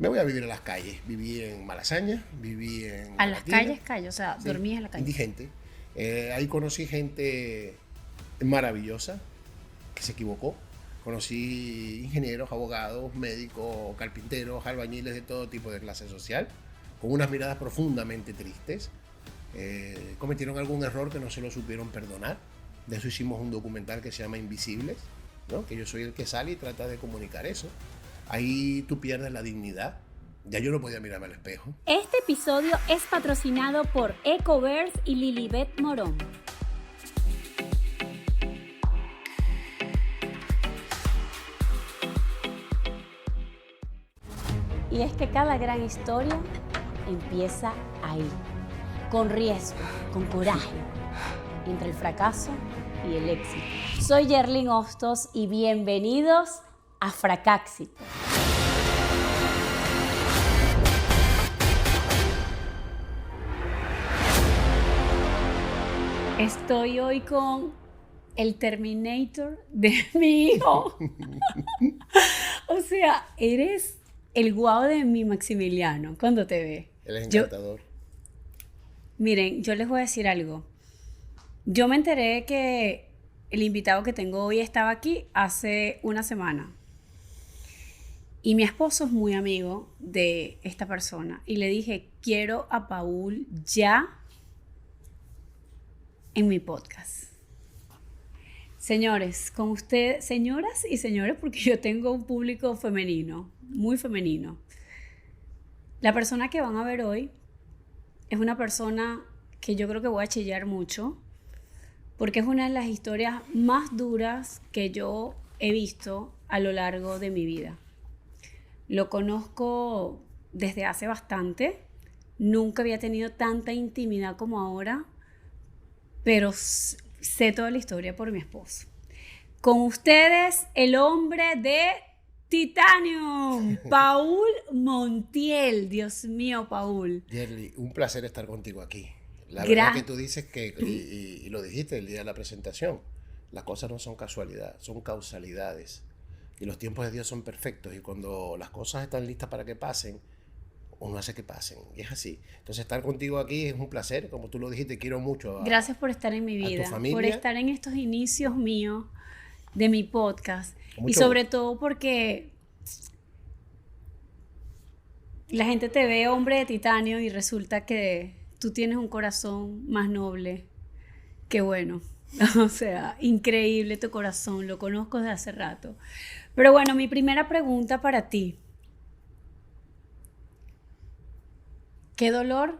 Me voy a vivir a las calles. Viví en Malasaña, viví en A las Maratina. calles, o sea, Sí, dormías en la calle. indigente. Ahí conocí gente maravillosa que se equivocó. Conocí ingenieros, abogados, médicos, carpinteros, albañiles de todo tipo de clase social, con unas miradas profundamente tristes. Cometieron algún error que no se lo supieron perdonar. De eso hicimos un documental que se llama Invisibles, ¿no? Que yo soy el que sale y trata de comunicar eso. Ahí tú pierdes la dignidad. Ya yo no podía mirarme al espejo. Este episodio es patrocinado por Ecoverse y Lilibet Morón. Y es que cada gran historia empieza ahí, con riesgo, con coraje, entre el fracaso y el éxito. Soy Yerlin Hostos y bienvenidos a Fracáxito. Estoy hoy con el Terminator de mi hijo. O sea, eres el guau de mi Maximiliano cuando te ve. Él es encantador. Miren, yo les voy a decir algo. Yo me enteré que el invitado que tengo hoy estaba aquí hace una semana. Y mi esposo es muy amigo de esta persona. Y le dije, quiero a Paul ya en mi podcast. Señores, con ustedes, señoras y señores, porque yo tengo un público femenino, muy femenino. La persona que van a ver hoy es una persona que yo creo que voy a chillar mucho, porque es una de las historias más duras que yo he visto a lo largo de mi vida. Lo conozco desde hace bastante, nunca había tenido tanta intimidad como ahora, pero sé toda la historia por mi esposo. Con ustedes, el hombre de Titanium, Paul Montiel. Dios mío, Paul. Yerli, un placer estar contigo aquí. La verdad que tú dices que, y lo dijiste el día de la presentación, las cosas no son casualidad, son causalidades. Y los tiempos de Dios son perfectos. Y cuando las cosas están listas para que pasen, uno hace que pasen. Y es así. Entonces, estar contigo aquí es un placer. Como tú lo dijiste, quiero mucho Gracias por estar en mi vida, por estar en estos inicios míos de mi podcast. Y sobre todo porque la gente te ve hombre de titanio y resulta que tú tienes un corazón más noble. Qué bueno. O sea, increíble tu corazón. Lo conozco desde hace rato. Pero bueno, mi primera pregunta para ti. ¿Qué dolor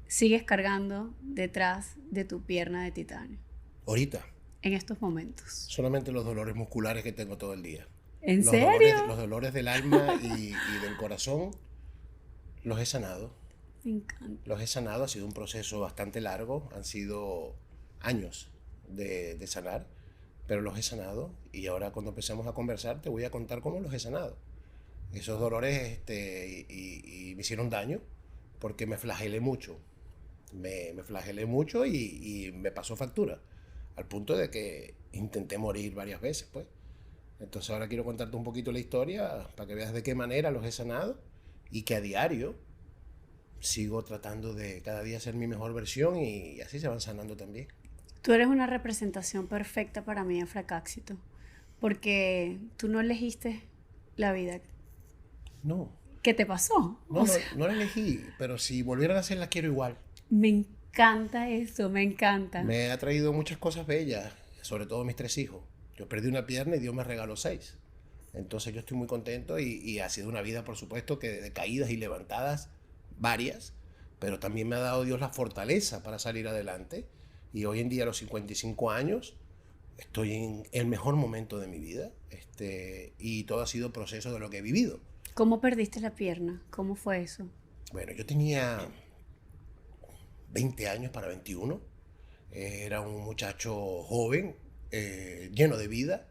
sigues cargando detrás de tu pierna de titanio? Ahorita. En estos momentos. Solamente los dolores musculares que tengo todo el día. ¿En serio? Los dolores del alma y del corazón los he sanado. Me encanta. Los he sanado, ha sido un proceso bastante largo, han sido años de sanar, pero los he sanado y ahora cuando empecemos a conversar te voy a contar cómo los he sanado. Esos dolores y me hicieron daño porque me flagelé mucho. Me flagelé mucho y me pasó factura. Al punto de que intenté morir varias veces, pues. Entonces ahora quiero contarte un poquito la historia para que veas de qué manera los he sanado y que a diario sigo tratando de cada día ser mi mejor versión y así se van sanando también. Tú eres una representación perfecta para mí en Fracáxito, porque tú no elegiste la vida. No. ¿Qué te pasó? No la elegí, pero si volvieran a hacer la quiero igual. Me encanta eso, me encanta. Me ha traído muchas cosas bellas, sobre todo mis 3 hijos. Yo perdí una pierna y Dios me regaló 6. Entonces yo estoy muy contento y ha sido una vida, por supuesto, que de caídas y levantadas varias, pero también me ha dado Dios la fortaleza para salir adelante. Y hoy en día, a los 55 años, estoy en el mejor momento de mi vida y todo ha sido proceso de lo que he vivido. ¿Cómo perdiste la pierna? ¿Cómo fue eso? Bueno, yo tenía 20 años para 21. Era un muchacho joven, lleno de vida,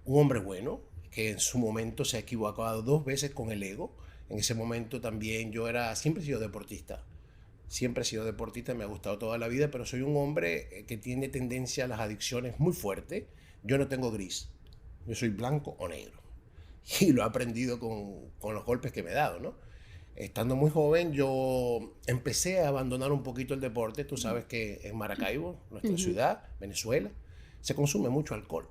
un hombre bueno, que en su momento se ha equivocado 2 veces con el ego. En ese momento también siempre he sido deportista. Siempre he sido deportista, me ha gustado toda la vida, pero soy un hombre que tiene tendencia a las adicciones muy fuerte. Yo no tengo gris, yo soy blanco o negro. y lo he aprendido con los golpes que me he dado, ¿no? Estando muy joven, yo empecé a abandonar un poquito el deporte. Tú sabes que en Maracaibo, nuestra ciudad, Venezuela, se consume mucho alcohol.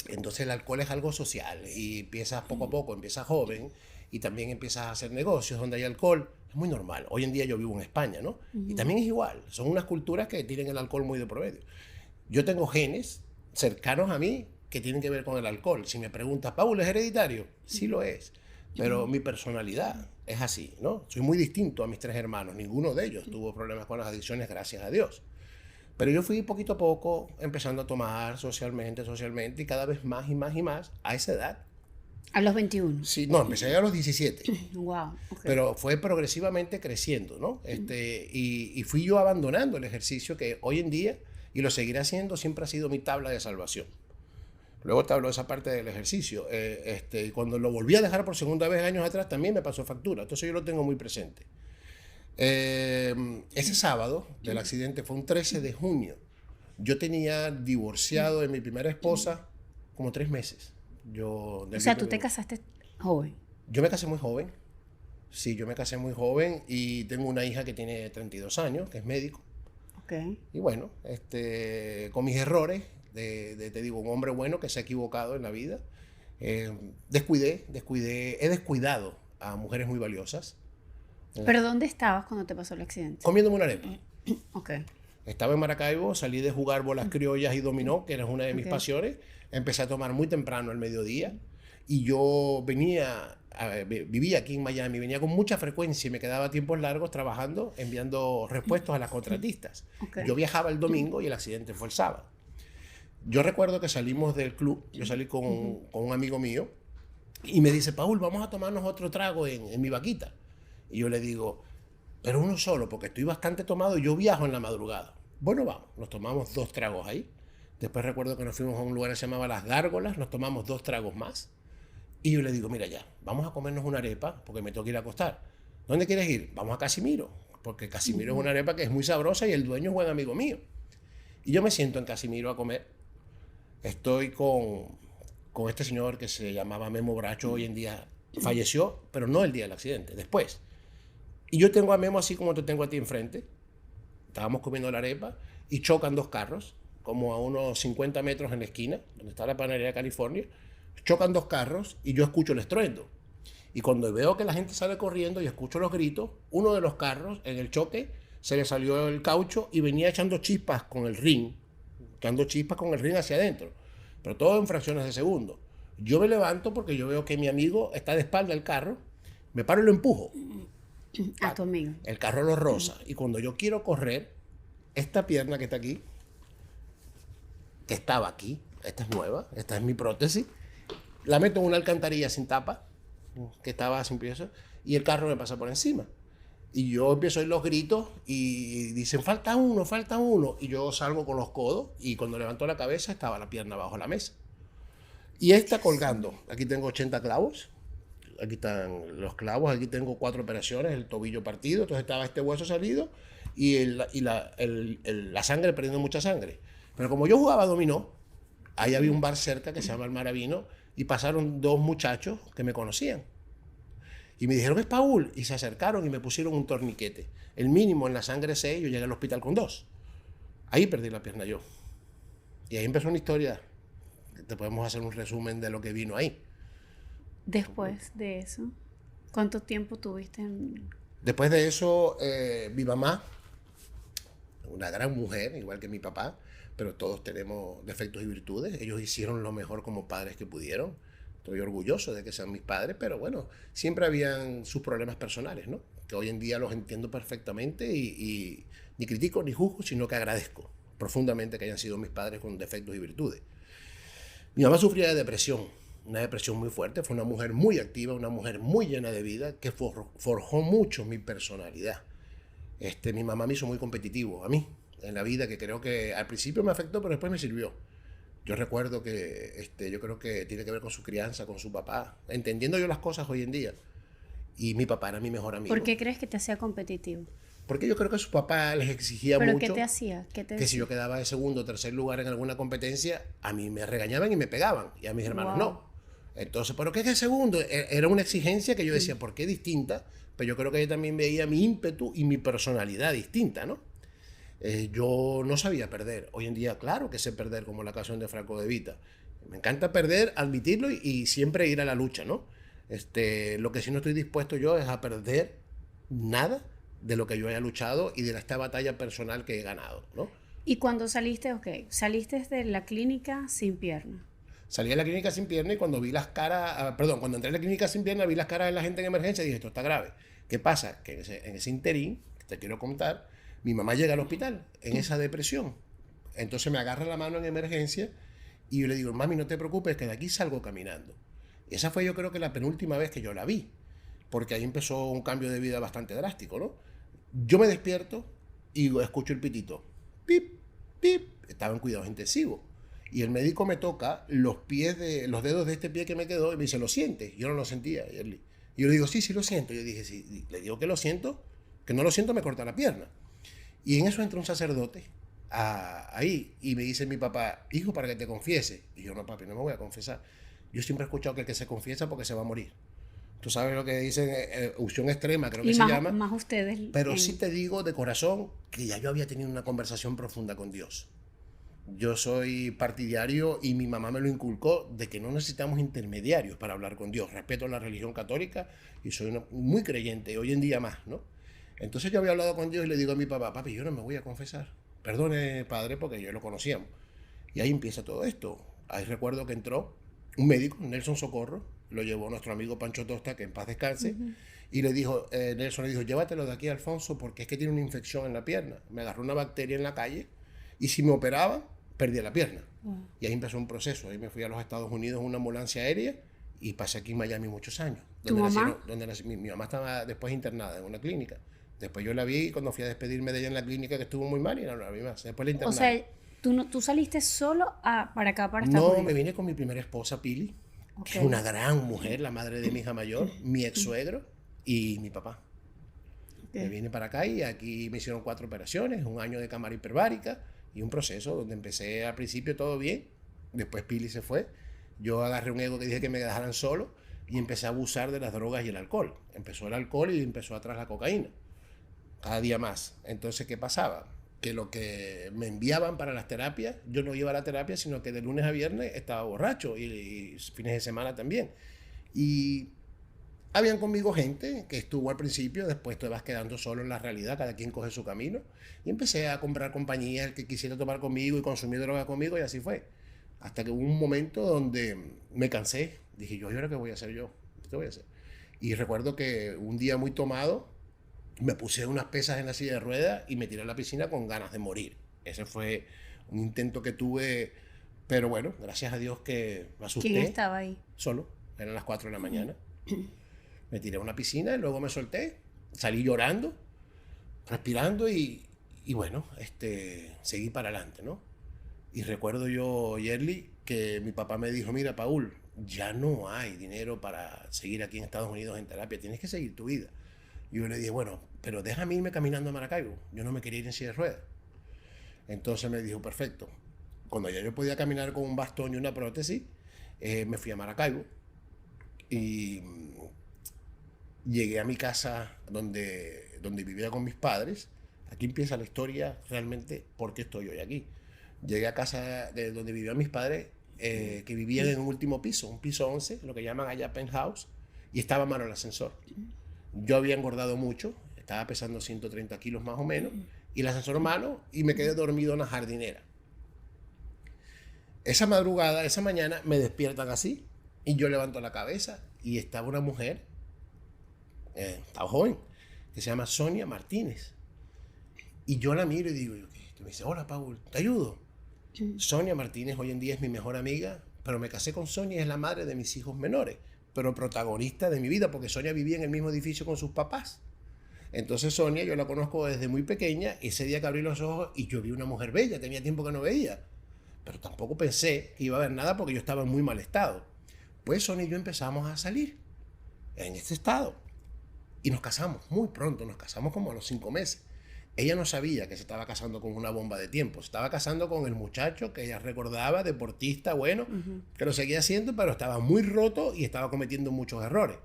Entonces el alcohol es algo social y empiezas poco a poco, empiezas joven y también empiezas a hacer negocios donde hay alcohol. Es muy normal. Hoy en día yo vivo en España, ¿no? Y también es igual. Son unas culturas que tienen el alcohol muy de por medio. Yo tengo genes cercanos a mí que tienen que ver con el alcohol. Si me preguntas, Paul, ¿es hereditario? Sí lo es. Pero mi personalidad es así, ¿no? Soy muy distinto a mis 3 hermanos. Ninguno de ellos tuvo problemas con las adicciones, gracias a Dios. Pero yo fui poquito a poco empezando a tomar socialmente, y cada vez más y más y más a esa edad. A los 21. Sí, no, empecé a los 17. Wow. Okay. Pero fue progresivamente creciendo, ¿no? Y fui yo abandonando el ejercicio que hoy en día, y lo seguiré haciendo, siempre ha sido mi tabla de salvación. Luego te hablo de esa parte del ejercicio. Y cuando lo volví a dejar por segunda vez años atrás, también me pasó factura. Entonces yo lo tengo muy presente. Ese sábado del accidente fue un 13 de junio. Yo tenía divorciado de mi primera esposa como 3 meses. O sea, tú te casaste joven. Yo me casé muy joven. Sí, yo me casé muy joven y tengo una hija que tiene 32 años, que es médico. Okay. Y bueno, con mis errores, te digo, un hombre bueno que se ha equivocado en la vida, he descuidado a mujeres muy valiosas. ¿Pero dónde estabas cuando te pasó el accidente? Comiéndome una arepa. Okay. Estaba en Maracaibo, salí de jugar bolas criollas y dominó, que era una de mis pasiones. Empecé a tomar muy temprano al mediodía y yo vivía aquí en Miami, venía con mucha frecuencia y me quedaba tiempos largos trabajando, enviando repuestos a las contratistas. Okay. Yo viajaba el domingo y el accidente fue el sábado. Yo recuerdo que salimos del club, yo salí con un amigo mío y me dice, Paul, vamos a tomarnos otro trago en mi vaquita. Y yo le digo, pero uno solo, porque estoy bastante tomado y yo viajo en la madrugada. Bueno, vamos, nos tomamos 2 tragos ahí. Después recuerdo que nos fuimos a un lugar que se llamaba Las Gárgolas, nos tomamos 2 tragos más. Y yo le digo, mira ya, vamos a comernos una arepa porque me tengo que ir a acostar. ¿Dónde quieres ir? Vamos a Casimiro, porque Casimiro es una arepa que es muy sabrosa y el dueño es buen amigo mío. Y yo me siento en Casimiro a comer. Estoy con este señor que se llamaba Memo Bracho, hoy en día falleció, pero no el día del accidente, después. Y yo tengo a Memo así como te tengo a ti enfrente. Estábamos comiendo la arepa y chocan 2 carros, como a unos 50 metros en la esquina, donde está la panadería de California. Chocan 2 carros y yo escucho el estruendo. Y cuando veo que la gente sale corriendo y escucho los gritos, uno de los carros en el choque se le salió el caucho y venía echando chispas con el ring, hacia adentro, pero todo en fracciones de segundo. Yo me levanto porque yo veo que mi amigo está de espalda al carro, me paro y lo empujo. A tu amigo. El carro lo roza y cuando yo quiero correr, esta pierna que está aquí, que estaba aquí, esta es nueva, esta es mi prótesis, la meto en una alcantarilla sin tapa, que estaba sin pieza, y el carro me pasa por encima. Y yo empiezo a oír los gritos y dicen, falta uno. Y yo salgo con los codos y cuando levanto la cabeza estaba la pierna bajo la mesa. Y está colgando. Aquí tengo 80 clavos. Aquí están los clavos. Aquí tengo 4 operaciones, el tobillo partido. Entonces estaba este hueso salido y la sangre, perdiendo mucha sangre. Pero como yo jugaba dominó, ahí había un bar cerca que se llama el Maravino y pasaron 2 muchachos que me conocían. Y me dijeron, es Paul. Y se acercaron y me pusieron un torniquete. El mínimo en la sangre 6, yo llegué al hospital con 2. Ahí perdí la pierna yo. Y ahí empezó una historia. Te podemos hacer un resumen de lo que vino ahí. Después de eso, ¿cuánto tiempo tuviste Después de eso, mi mamá, una gran mujer, igual que mi papá, pero todos tenemos defectos y virtudes. Ellos hicieron lo mejor como padres que pudieron. Estoy orgulloso de que sean mis padres, pero bueno, siempre habían sus problemas personales, ¿no? Que hoy en día los entiendo perfectamente y ni critico ni juzgo, sino que agradezco profundamente que hayan sido mis padres con defectos y virtudes. Mi mamá sufría de depresión, una depresión muy fuerte, fue una mujer muy activa, una mujer muy llena de vida, que forjó mucho mi personalidad. Mi mamá me hizo muy competitivo a mí en la vida, que creo que al principio me afectó, pero después me sirvió. Yo recuerdo que yo creo que tiene que ver con su crianza, con su papá, entendiendo yo las cosas hoy en día. Y mi papá era mi mejor amigo. ¿Por qué crees que te hacía competitivo? Porque yo creo que su papá les exigía mucho. mucho. ¿Pero qué te hacía? Que si yo quedaba de segundo o tercer lugar en alguna competencia, a mí me regañaban y me pegaban. Y a mis hermanos no. Entonces, ¿pero qué es el segundo? Era una exigencia que yo decía, ¿por qué distinta? Pero yo creo que ella también veía mi ímpetu y mi personalidad distinta, ¿no? Yo no sabía perder. Hoy en día, claro que sé perder, como la canción de Franco De Vita. Me encanta perder, admitirlo y siempre ir a la lucha, ¿no? Lo que sí no estoy dispuesto yo es a perder nada de lo que yo haya luchado y de esta batalla personal que he ganado, ¿no? Y cuando saliste, ok, saliste de la clínica sin pierna. Salí de la clínica sin pierna y cuando vi las caras, perdón, cuando entré a la clínica sin pierna vi las caras de la gente en emergencia y dije, esto está grave. ¿Qué pasa? Que en ese interín, que te quiero contar, mi mamá llega al hospital en esa depresión. Entonces me agarra la mano en emergencia y yo le digo, mami, no te preocupes, que de aquí salgo caminando. Y esa fue yo creo que la penúltima vez que yo la vi, porque ahí empezó un cambio de vida bastante drástico, ¿no? Yo me despierto y escucho el pitito. Pip, pip. Estaba en cuidados intensivos. Y el médico me toca los dedos de este pie que me quedó y me dice, ¿lo sientes? Yo no lo sentía. Y yo le digo, sí, sí lo siento. Yo dije, sí, le digo que lo siento, que no lo siento, me corta la pierna. Y en eso entra un sacerdote ahí y me dice mi papá, hijo, para que te confiese. Y yo, no, papi, no me voy a confesar. Yo siempre he escuchado que el que se confiesa porque se va a morir. Tú sabes lo que dicen, unción extrema, creo que Y se llama. más ustedes. Pero sí te digo de corazón que ya yo había tenido una conversación profunda con Dios. Yo soy partidario y mi mamá me lo inculcó de que no necesitamos intermediarios para hablar con Dios. Respeto la religión católica y soy muy creyente, hoy en día más, ¿no? Entonces yo había hablado con Dios y le digo a mi papá, papi, yo no me voy a confesar. Perdone, padre, porque yo lo conocíamos. Y ahí empieza todo esto. Ahí recuerdo que entró un médico, Nelson Socorro, lo llevó nuestro amigo Pancho Tosta, que en paz descanse, y le dijo, Nelson le dijo, llévatelo de aquí, Alfonso, porque es que tiene una infección en la pierna. Me agarró una bacteria en la calle y si me operaban, perdía la pierna. Y ahí empezó un proceso. Ahí me fui a los Estados Unidos en una ambulancia aérea y pasé aquí en Miami muchos años. ¿Tu mamá? Mi mamá estaba después internada en una clínica. Después yo la vi cuando fui a despedirme de ella en la clínica, que estuvo muy mal y no la vi más. Después la internaron. O sea, tú saliste solo para acá, para Estados No, Unidos. me vine con mi primera esposa, Pili, Okay. que es una gran mujer, la madre de mi hija mayor, mi ex suegro y mi papá. Okay. Me vine para acá y aquí me hicieron 4 operaciones, un año de cámara hiperbárica y un proceso donde empecé al principio todo bien, después Pili se fue, yo agarré un ego que dije que me dejaran solo y empecé a abusar de las drogas y el alcohol. Empezó el alcohol y empezó atrás la cocaína, cada día más. Entonces, ¿qué pasaba? Que lo que me enviaban para las terapias, yo no iba a la terapia, sino que de lunes a viernes estaba borracho y fines de semana también. Y habían conmigo gente que estuvo al principio, después te vas quedando solo en la realidad, cada quien coge su camino. Y empecé a comprar compañías, el que quisiera tomar conmigo y consumir droga conmigo, y así fue. Hasta que hubo un momento donde me cansé. Dije, ¿y ahora qué voy a hacer yo? ¿Qué voy a hacer? Y recuerdo que un día muy tomado, me puse unas pesas en la silla de ruedas y me tiré a la piscina con ganas de morir. Ese fue un intento que tuve, pero bueno, gracias a Dios que me asusté. ¿Quién estaba ahí? Solo, eran las 4 de la mañana. Me tiré a una piscina y luego me solté, salí llorando, respirando y bueno, seguí para adelante, ¿no? Y recuerdo yo, Yerli, que mi papá me dijo, mira, Paul, ya no hay dinero para seguir aquí en Estados Unidos en terapia, tienes que seguir tu vida. Y yo le dije, bueno, pero déjame irme caminando a Maracaibo. Yo no me quería ir en silla de ruedas. Entonces me dijo, perfecto. Cuando ya yo podía caminar con un bastón y una prótesis, me fui a Maracaibo y llegué a mi casa donde vivía con mis padres. Aquí empieza la historia realmente por qué estoy hoy aquí. Llegué a casa de donde vivían mis padres, que vivían en un último piso, un piso 11, lo que llaman allá penthouse, y estaba malo el ascensor. Yo había engordado mucho, estaba pesando 130 kilos más o menos, y el ascensor malo, y me quedé dormido en la jardinera. Esa madrugada, esa mañana, me despiertan así, y yo levanto la cabeza, y estaba una mujer, estaba joven, que se llama Sonia Martínez. Y yo la miro y digo, me dice, hola Paul, ¿te ayudo? Sonia Martínez hoy en día es mi mejor amiga, pero me casé con Sonia, es la madre de mis hijos menores, pero protagonista de mi vida, porque Sonia vivía en el mismo edificio con sus papás. Entonces Sonia, yo la conozco desde muy pequeña, ese día que abrí los ojos y yo vi una mujer bella, tenía tiempo que no veía, pero tampoco pensé que iba a haber nada porque yo estaba en muy mal estado. Pues Sonia y yo empezamos a salir en este estado y nos casamos muy pronto, nos casamos como a los 5 meses. Ella no sabía que se estaba casando con una bomba de tiempo. Se estaba casando con el muchacho que ella recordaba, deportista, bueno, que lo seguía haciendo, pero estaba muy roto y estaba cometiendo muchos errores.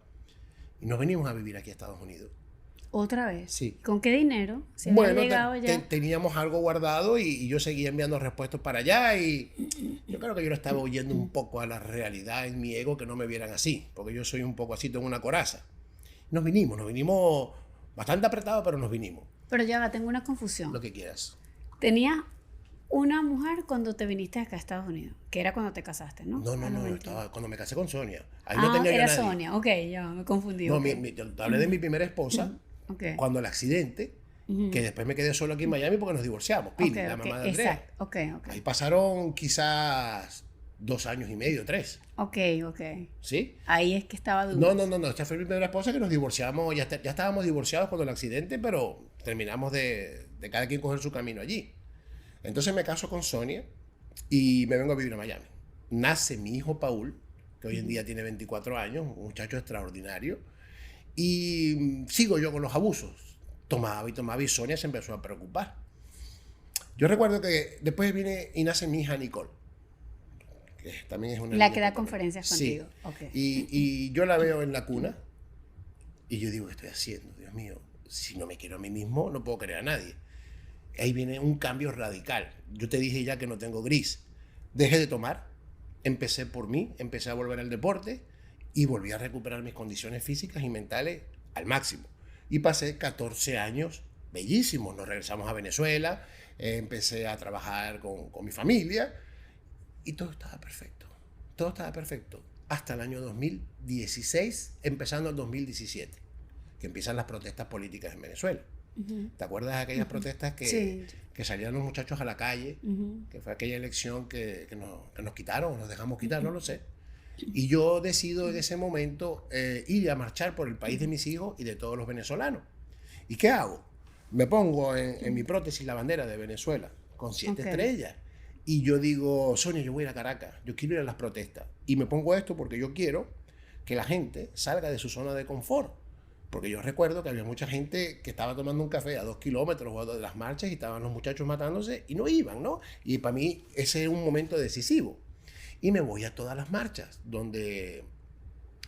Y nos venimos a vivir aquí a Estados Unidos. ¿Otra vez? Sí. ¿Con qué dinero? ¿Se Bueno, había llegado ya? teníamos algo guardado y yo seguía enviando repuestos para allá y yo creo que yo lo estaba huyendo un poco a la realidad en mi ego, que no me vieran así, porque yo soy un poco así, tengo una coraza. Nos vinimos bastante apretados, pero nos vinimos. Pero ya va, tengo una confusión. Lo que quieras. Tenías una mujer cuando te viniste acá a Estados Unidos, que era cuando te casaste, ¿no? No, estaba cuando me casé con Sonia. Ahí no tenía yo era nadie. Sonia, ok, ya me confundí. No, ok. yo te hablé de mi primera esposa Ok. cuando el accidente, que después me quedé solo aquí en Miami porque nos divorciamos. Pili, Ok, la ok, mamá de Andrea. exacto, ok. Ahí pasaron quizás 2 años y medio, 3. Ok. ¿Sí? Ahí es que estaba duro. No. Esta fue mi primera esposa que nos divorciamos. Ya estábamos divorciados cuando el accidente, pero terminamos de cada quien coger su camino allí. Entonces me caso con Sonia y me vengo a vivir a Miami. Nace mi hijo Paul, que hoy en día tiene 24 años, un muchacho extraordinario. Y sigo yo con los abusos. Tomaba y Sonia se empezó a preocupar. Yo recuerdo que después viene y nace mi hija Nicole, que también es una La niña que da también. conferencias Sí. contigo. Ok. Y yo la veo en la cuna y yo digo, ¿qué estoy haciendo? Dios mío, si no me quiero a mí mismo, no puedo querer a nadie. Ahí viene un cambio radical. Yo te dije ya que no tengo gris. Dejé de tomar, empecé por mí, empecé a volver al deporte y volví a recuperar mis condiciones físicas y mentales al máximo. Y pasé 14 años bellísimos. Nos regresamos a Venezuela, empecé a trabajar con mi familia y todo estaba perfecto. Todo estaba perfecto. Hasta el año 2016, empezando el 2017, que empiezan las protestas políticas en Venezuela. ¿Te acuerdas de aquellas protestas Sí. que salían los muchachos a la calle? Que fue aquella elección que nos quitaron, nos dejamos quitar, no lo sé. Y yo decido en ese momento ir a marchar por el país de mis hijos y de todos los venezolanos. ¿Y qué hago? Me pongo en mi prótesis la bandera de Venezuela con 7 estrellas. Y yo digo, Sonia, yo voy a ir a Caracas, yo quiero ir a las protestas. Y me pongo esto porque yo quiero que la gente salga de su zona de confort. Porque yo recuerdo que había mucha gente que estaba tomando un café a 2 kilómetros de las marchas y estaban los muchachos matándose y no iban, ¿no? Y para mí ese es un momento decisivo. Y me voy a todas las marchas, donde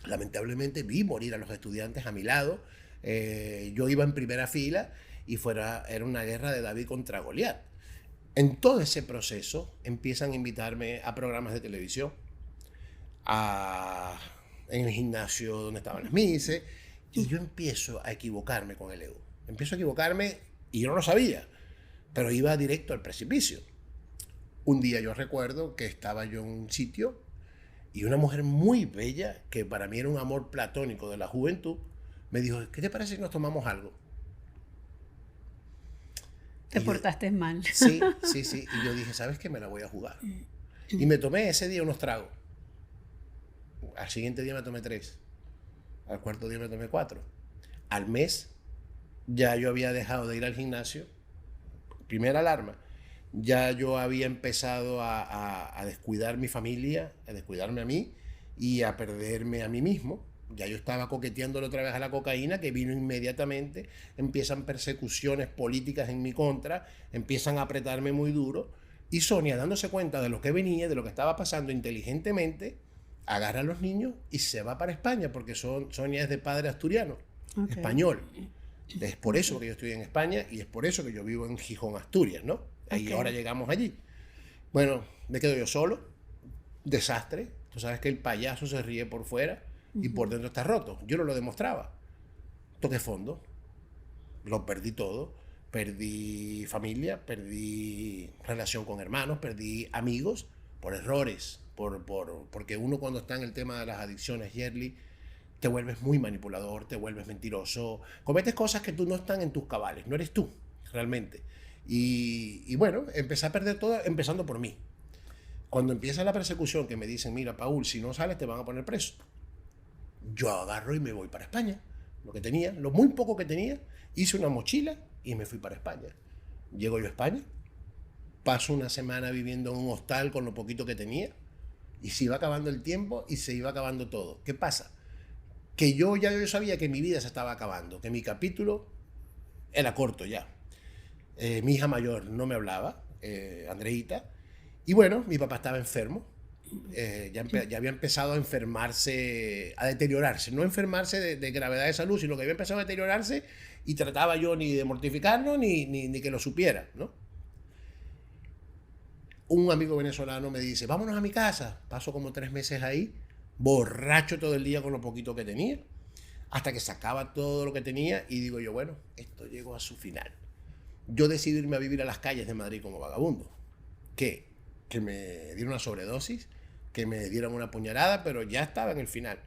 lamentablemente vi morir a los estudiantes a mi lado. Yo iba en primera fila y era una guerra de David contra Goliat. En todo ese proceso empiezan a invitarme a programas de televisión, en el gimnasio donde estaban las mises. Y yo empiezo a equivocarme con el ego. Empiezo a equivocarme y yo no lo sabía, pero iba directo al precipicio. Un día yo recuerdo que estaba yo en un sitio y una mujer muy bella, que para mí era un amor platónico de la juventud, me dijo, ¿qué te parece si nos tomamos algo? Te portaste mal. Sí. Y yo dije, ¿sabes qué? Me la voy a jugar. Y me tomé ese día unos tragos. Al siguiente día me tomé 3. Al cuarto día me tomé 4. Al mes ya yo había dejado de ir al gimnasio. Primera alarma. Ya yo había empezado a descuidar mi familia, a descuidarme a mí y a perderme a mí mismo. Ya yo estaba coqueteándole otra vez a la cocaína, que vino inmediatamente. Empiezan persecuciones políticas en mi contra, empiezan a apretarme muy duro. Y Sonia, dándose cuenta de lo que venía, de lo que estaba pasando inteligentemente, agarra a los niños y se va para España, porque Sonia es de padre asturiano, español. Es por eso que yo estoy en España y es por eso que yo vivo en Gijón, Asturias, ¿no? Y ahora llegamos allí. Bueno, me quedo yo solo, desastre. Tú sabes que el payaso se ríe por fuera y por dentro está roto. Yo no lo demostraba. Toqué fondo, lo perdí todo. Perdí familia, perdí relación con hermanos, perdí amigos por errores, porque uno cuando está en el tema de las adicciones, Yerli, te vuelves muy manipulador, te vuelves mentiroso, cometes cosas que tú no están en tus cabales, no eres tú, realmente. Y bueno, empecé a perder todo, empezando por mí. Cuando empieza la persecución, que me dicen, mira, Paul, si no sales te van a poner preso. Yo agarro y me voy para España. Lo que tenía, lo muy poco que tenía, hice una mochila y me fui para España. Llego yo a España, paso una semana viviendo en un hostal con lo poquito que tenía y se iba acabando el tiempo y se iba acabando todo. ¿Qué pasa? Que yo sabía que mi vida se estaba acabando, que mi capítulo era corto ya. Mi hija mayor no me hablaba, Andreita. Y bueno, mi papá estaba enfermo. Ya había empezado a enfermarse, a deteriorarse. No enfermarse de gravedad de salud, sino que había empezado a deteriorarse y trataba yo ni de mortificarlo ni que lo supiera, ¿no? Un amigo venezolano me dice, vámonos a mi casa. Paso como 3 meses ahí, borracho todo el día con lo poquito que tenía, hasta que sacaba todo lo que tenía y digo yo, bueno, esto llegó a su final. Yo decidí irme a vivir a las calles de Madrid como vagabundo. Que me dieron una sobredosis, que me dieron una puñalada, pero ya estaba en el final.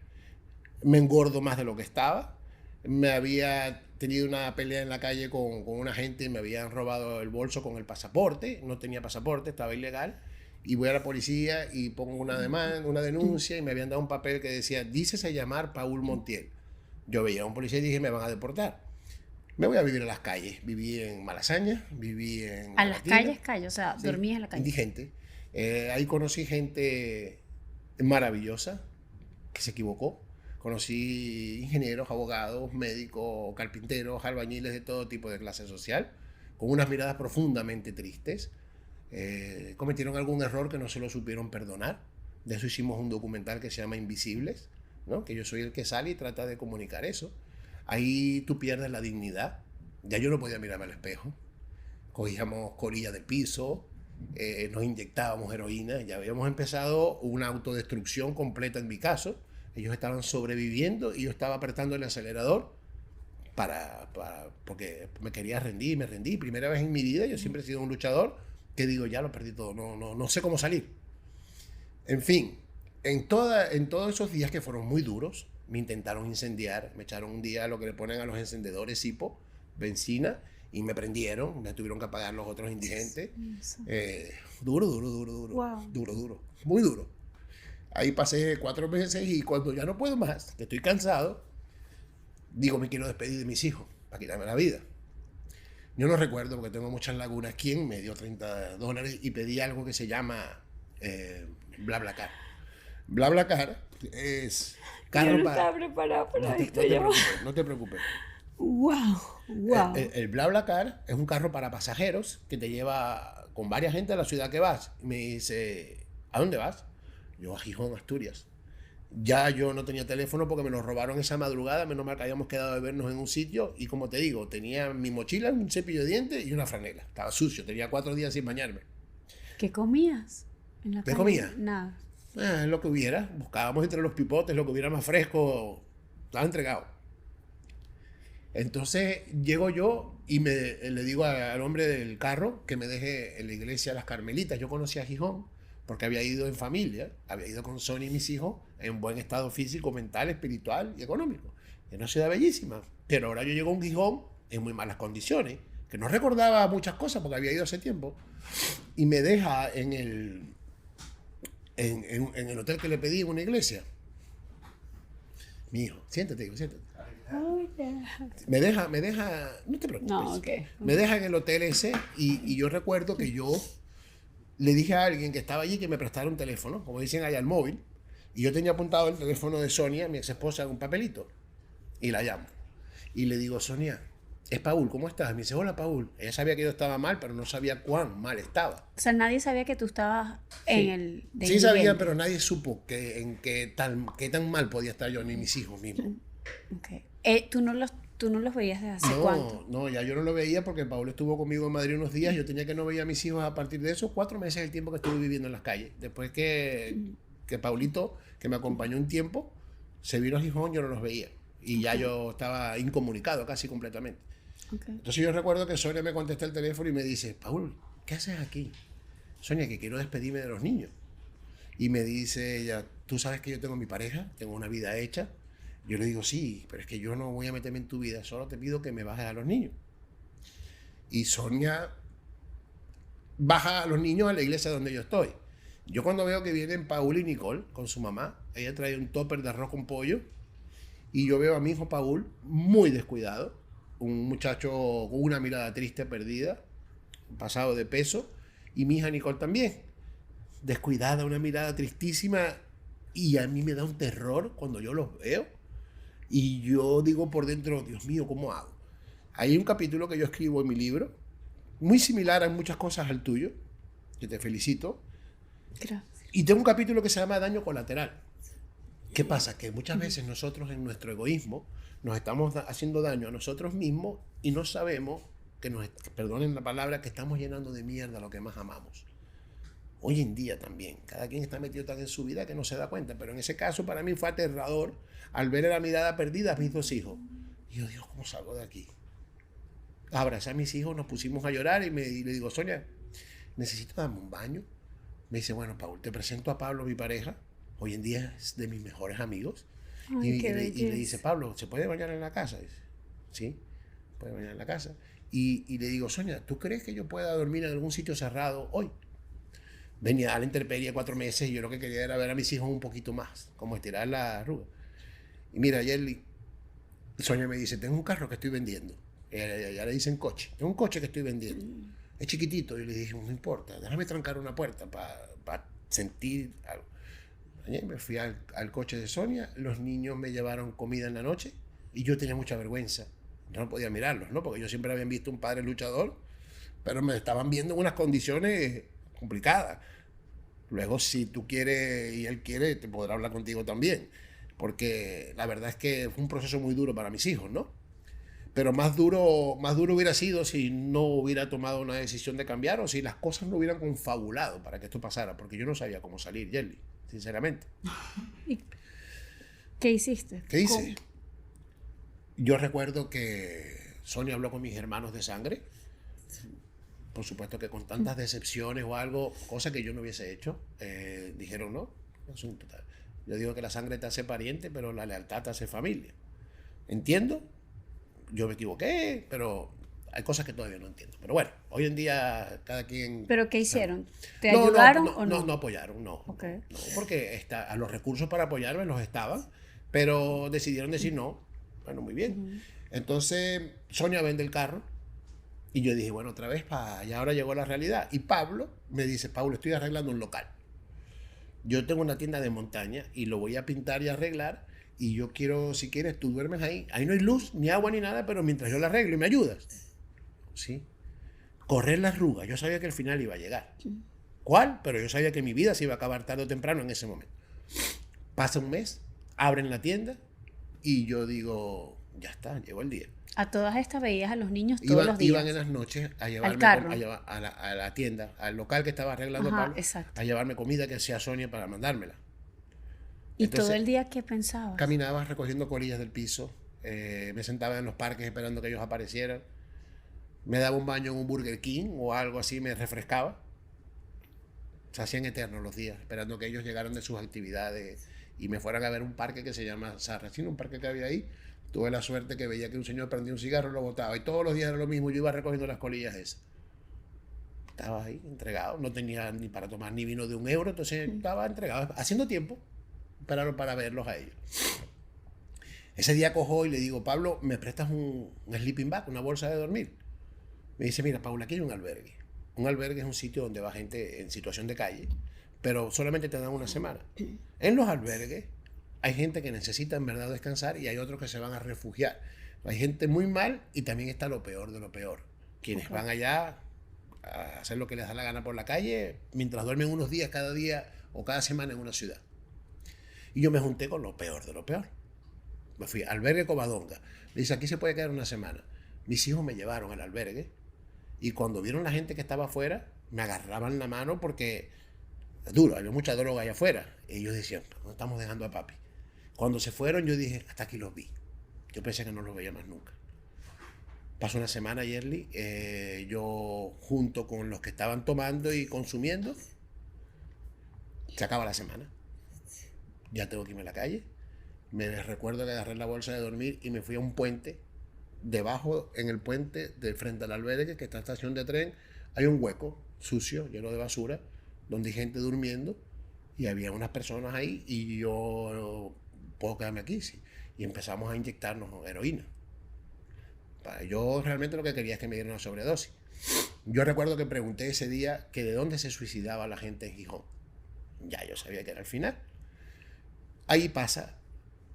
Me engordo más de lo que estaba. Me había tenido una pelea en la calle con una gente y me habían robado el bolso con el pasaporte. No tenía pasaporte, estaba ilegal. Y voy a la policía y pongo una demanda, una denuncia, y me habían dado un papel que decía, dícese llamar Paul Montiel. Yo veía a un policía y dije, me van a deportar. Me voy a vivir a las calles. Viví en Malasaña, viví en... ¿A las calles? O sea, sí, dormías en la calle. Indigente. Ahí conocí gente maravillosa que se equivocó. Conocí ingenieros, abogados, médicos, carpinteros, albañiles de todo tipo de clase social, con unas miradas profundamente tristes. Cometieron algún error que no se lo supieron perdonar. De eso hicimos un documental que se llama Invisibles, ¿no? Que yo soy el que sale y trata de comunicar eso. Ahí tú pierdes la dignidad. Ya yo no podía mirarme al espejo. Cogíamos colilla de piso, nos inyectábamos heroína. Ya habíamos empezado una autodestrucción completa en mi caso. Ellos estaban sobreviviendo y yo estaba apretando el acelerador porque me quería rendir, me rendí. Primera vez en mi vida, yo siempre he sido un luchador que digo, ya lo perdí todo, no sé cómo salir. En fin, en todos esos días que fueron muy duros, me intentaron incendiar, me echaron un día lo que le ponen a los encendedores hipo, benzina, y me prendieron, me tuvieron que apagar los otros indigentes. Duro, wow. Duro, muy duro. Ahí pasé 4 meses y cuando ya no puedo más, que estoy cansado, digo, me quiero despedir de mis hijos para quitarme la vida. Yo no recuerdo porque tengo muchas lagunas quién me dio $30 y pedí algo que se llama BlaBlaCar. BlaBlaCar es carro yo no para... estaba preparado para esto. No te preocupes. Wow. El BlaBlaCar es un carro para pasajeros que te lleva con varias gente a la ciudad que vas. Y me dice, ¿a dónde vas? Yo a Gijón, Asturias. Ya yo no tenía teléfono porque me lo robaron esa madrugada, menos mal que habíamos quedado de vernos en un sitio y como te digo, tenía mi mochila, un cepillo de dientes y una franela. Estaba sucio, tenía 4 días sin bañarme. ¿Qué comías? ¿Qué comía? Nada. Lo que hubiera, buscábamos entre los pipotes, lo que hubiera más fresco, estaba entregado. Entonces llego yo y le digo al hombre del carro que me deje en la iglesia de las Carmelitas. Yo conocía a Gijón porque había ido en familia, había ido con Sonia y mis hijos en buen estado físico, mental, espiritual y económico. Es una ciudad bellísima, pero ahora yo llego a un Gijón en muy malas condiciones, que no recordaba muchas cosas porque había ido hace tiempo, y me deja en el hotel que le pedí en una iglesia. Mi hijo, siéntate. Me deja, no te preocupes. No, okay. Me deja en el hotel ese y yo recuerdo que yo le dije a alguien que estaba allí que me prestara un teléfono, como dicen allá, el móvil, y yo tenía apuntado el teléfono de Sonia, mi ex esposa, en un papelito, y la llamo. Y le digo, Sonia, es Paul, ¿cómo estás? Me dice, hola Paul. Ella sabía que yo estaba mal, pero no sabía cuán mal estaba. O sea, nadie sabía que tú estabas en el... Sí sabía, pero nadie supo qué tan mal podía estar yo, ni mis hijos mismos. Okay. ¿Tú no los veías desde hace cuánto? No, ya yo no lo veía porque Paul estuvo conmigo en Madrid unos días. Yo tenía que no veía a mis hijos a partir de esos 4 meses el tiempo que estuve viviendo en las calles. Después que Paulito, que me acompañó un tiempo, se vino a Gijón, yo no los veía. Y ya yo estaba incomunicado casi completamente. Okay. Entonces yo recuerdo que Sonia me contesta el teléfono y me dice, Paul, ¿qué haces aquí? Sonia, que quiero despedirme de los niños. Y me dice ella, ¿tú sabes que yo tengo mi pareja? Tengo una vida hecha. Yo le digo, sí, pero es que yo no voy a meterme en tu vida, solo te pido que me bajes a los niños. Y Sonia baja a los niños a la iglesia donde yo estoy. Yo cuando veo que vienen Paul y Nicole con su mamá, ella trae un tupper de arroz con pollo, y yo veo a mi hijo Paul muy descuidado, un muchacho con una mirada triste, perdida, pasado de peso, y mi hija Nicole también, descuidada, una mirada tristísima, y a mí me da un terror cuando yo los veo. Y yo digo por dentro, Dios mío, ¿cómo hago? Hay un capítulo que yo escribo en mi libro muy similar en muchas cosas al tuyo, que te felicito. Gracias. Y tengo un capítulo que se llama Daño Colateral. ¿Qué pasa? Que muchas veces nosotros en nuestro egoísmo nos estamos haciendo daño a nosotros mismos y no sabemos perdonen la palabra, que estamos llenando de mierda lo que más amamos. Hoy en día también, cada quien está metido tan en su vida que no se da cuenta, pero en ese caso para mí fue aterrador al ver la mirada perdida a mis 2 hijos. Y yo, Dios, ¿cómo salgo de aquí? Abracé a mis hijos, nos pusimos a llorar y le digo, Sonia, necesito darme un baño. Me dice, bueno, Paul, te presento a Pablo, mi pareja. Hoy en día es de mis mejores amigos. Ay, Y qué le dice, belleza. Pablo, ¿se puede bañar en la casa? Dice, sí, puede bañar en la casa. Y le digo, Sonia, ¿tú crees que yo pueda dormir en algún sitio cerrado hoy? Venía a la intemperie 4 meses y yo lo que quería era ver a mis hijos un poquito más, como estirar la arruga. Y mira, ayer Sonia me dice, tengo un carro que estoy vendiendo. Ya le dicen coche. Tengo un coche que estoy vendiendo. Es chiquitito. Y le dije, no importa, déjame trancar una puerta para sentir algo. Ayer me fui al coche de Sonia, los niños me llevaron comida en la noche y yo tenía mucha vergüenza. Yo no podía mirarlos, ¿no? Porque yo siempre había visto un padre luchador, pero me estaban viendo en unas condiciones complicadas. Luego, si tú quieres y él quiere, te podrá hablar contigo también. Porque la verdad es que fue un proceso muy duro para mis hijos, ¿no? Pero más duro hubiera sido si no hubiera tomado una decisión de cambiar o si las cosas no hubieran confabulado para que esto pasara, porque yo no sabía cómo salir, Jelly, sinceramente. ¿Y qué hiciste? ¿Qué hice? Yo recuerdo que Sonia habló con mis hermanos de sangre. Por supuesto que con tantas decepciones o algo, cosa que yo no hubiese hecho, dijeron no. Yo digo que la sangre te hace pariente, pero la lealtad te hace familia. Entiendo, yo me equivoqué, pero hay cosas que todavía no entiendo. Pero bueno, hoy en día cada quien... ¿Pero qué hicieron? ¿Te No, ayudaron no, o no? no apoyaron, no. Okay. No, porque a los recursos para apoyarme los estaban, pero decidieron decir no. Bueno, muy bien. Entonces, Sonia vende el carro y yo dije, bueno, otra vez, y ahora llegó la realidad. Y Pablo me dice, Pablo, estoy arreglando un local. Yo tengo una tienda de montaña y lo voy a pintar y arreglar y yo quiero, si quieres, tú duermes ahí. Ahí no hay luz, ni agua, ni nada, pero mientras yo la arreglo y me ayudas. Sí. Correr la arruga. Yo sabía que el final iba a llegar. ¿Cuál? Pero yo sabía que mi vida se iba a acabar tarde o temprano en ese momento. Pasa un mes, abren la tienda y yo digo, ya está, llegó el día. A todas estas veías a los niños todos los días. Iban en las noches a llevarme carro. a la tienda, al local que estaba arreglando Pablo, exacto. a llevarme comida que hacía Sonia para mandármela. ¿Y Entonces, todo el día qué pensabas? Caminaba recogiendo colillas del piso, me sentaba en los parques esperando que ellos aparecieran, me daba un baño en un Burger King o algo así, me refrescaba. Se hacían eternos los días, esperando que ellos llegaran de sus actividades y me fueran a ver un parque que se llama Sarracino, un parque que había ahí. Tuve la suerte que veía que un señor prendía un cigarro y lo botaba. Y todos los días era lo mismo, yo iba recogiendo las colillas esas. Estaba ahí, entregado. No tenía ni para tomar ni vino de €1, entonces estaba entregado, haciendo tiempo para verlos a ellos. Ese día cojo y le digo, Pablo, ¿me prestas un sleeping bag, una bolsa de dormir? Me dice, mira, Paula, aquí hay un albergue. Un albergue es un sitio donde va gente en situación de calle, pero solamente te dan una semana. En los albergues hay gente que necesita en verdad descansar y hay otros que se van a refugiar. Hay gente muy mal y también está lo peor de lo peor. Quienes van allá a hacer lo que les da la gana por la calle mientras duermen unos días cada día o cada semana en una ciudad. Y yo me junté con lo peor de lo peor. Me fui al albergue Covadonga. Me dice, aquí se puede quedar una semana. Mis hijos me llevaron al albergue y cuando vieron la gente que estaba afuera, me agarraban la mano porque es duro, había mucha droga allá afuera. Y ellos decían, no estamos dejando a papi. Cuando se fueron, yo dije, hasta aquí los vi. Yo pensé que no los veía más nunca. Pasó una semana, Yerli, yo junto con los que estaban tomando y consumiendo, se acaba la semana. Ya tengo que irme a la calle. Me recuerdo que agarré la bolsa de dormir y me fui a un puente. Debajo, en el puente, de frente al albergue, que está en estación de tren, hay un hueco sucio, lleno de basura, donde hay gente durmiendo y había unas personas ahí y yo puedo quedarme aquí, sí. Y empezamos a inyectarnos heroína. Yo realmente lo que quería es que me dieran una sobredosis. Yo recuerdo que pregunté ese día que de dónde se suicidaba la gente en Gijón. Ya yo sabía que era el final. Ahí pasa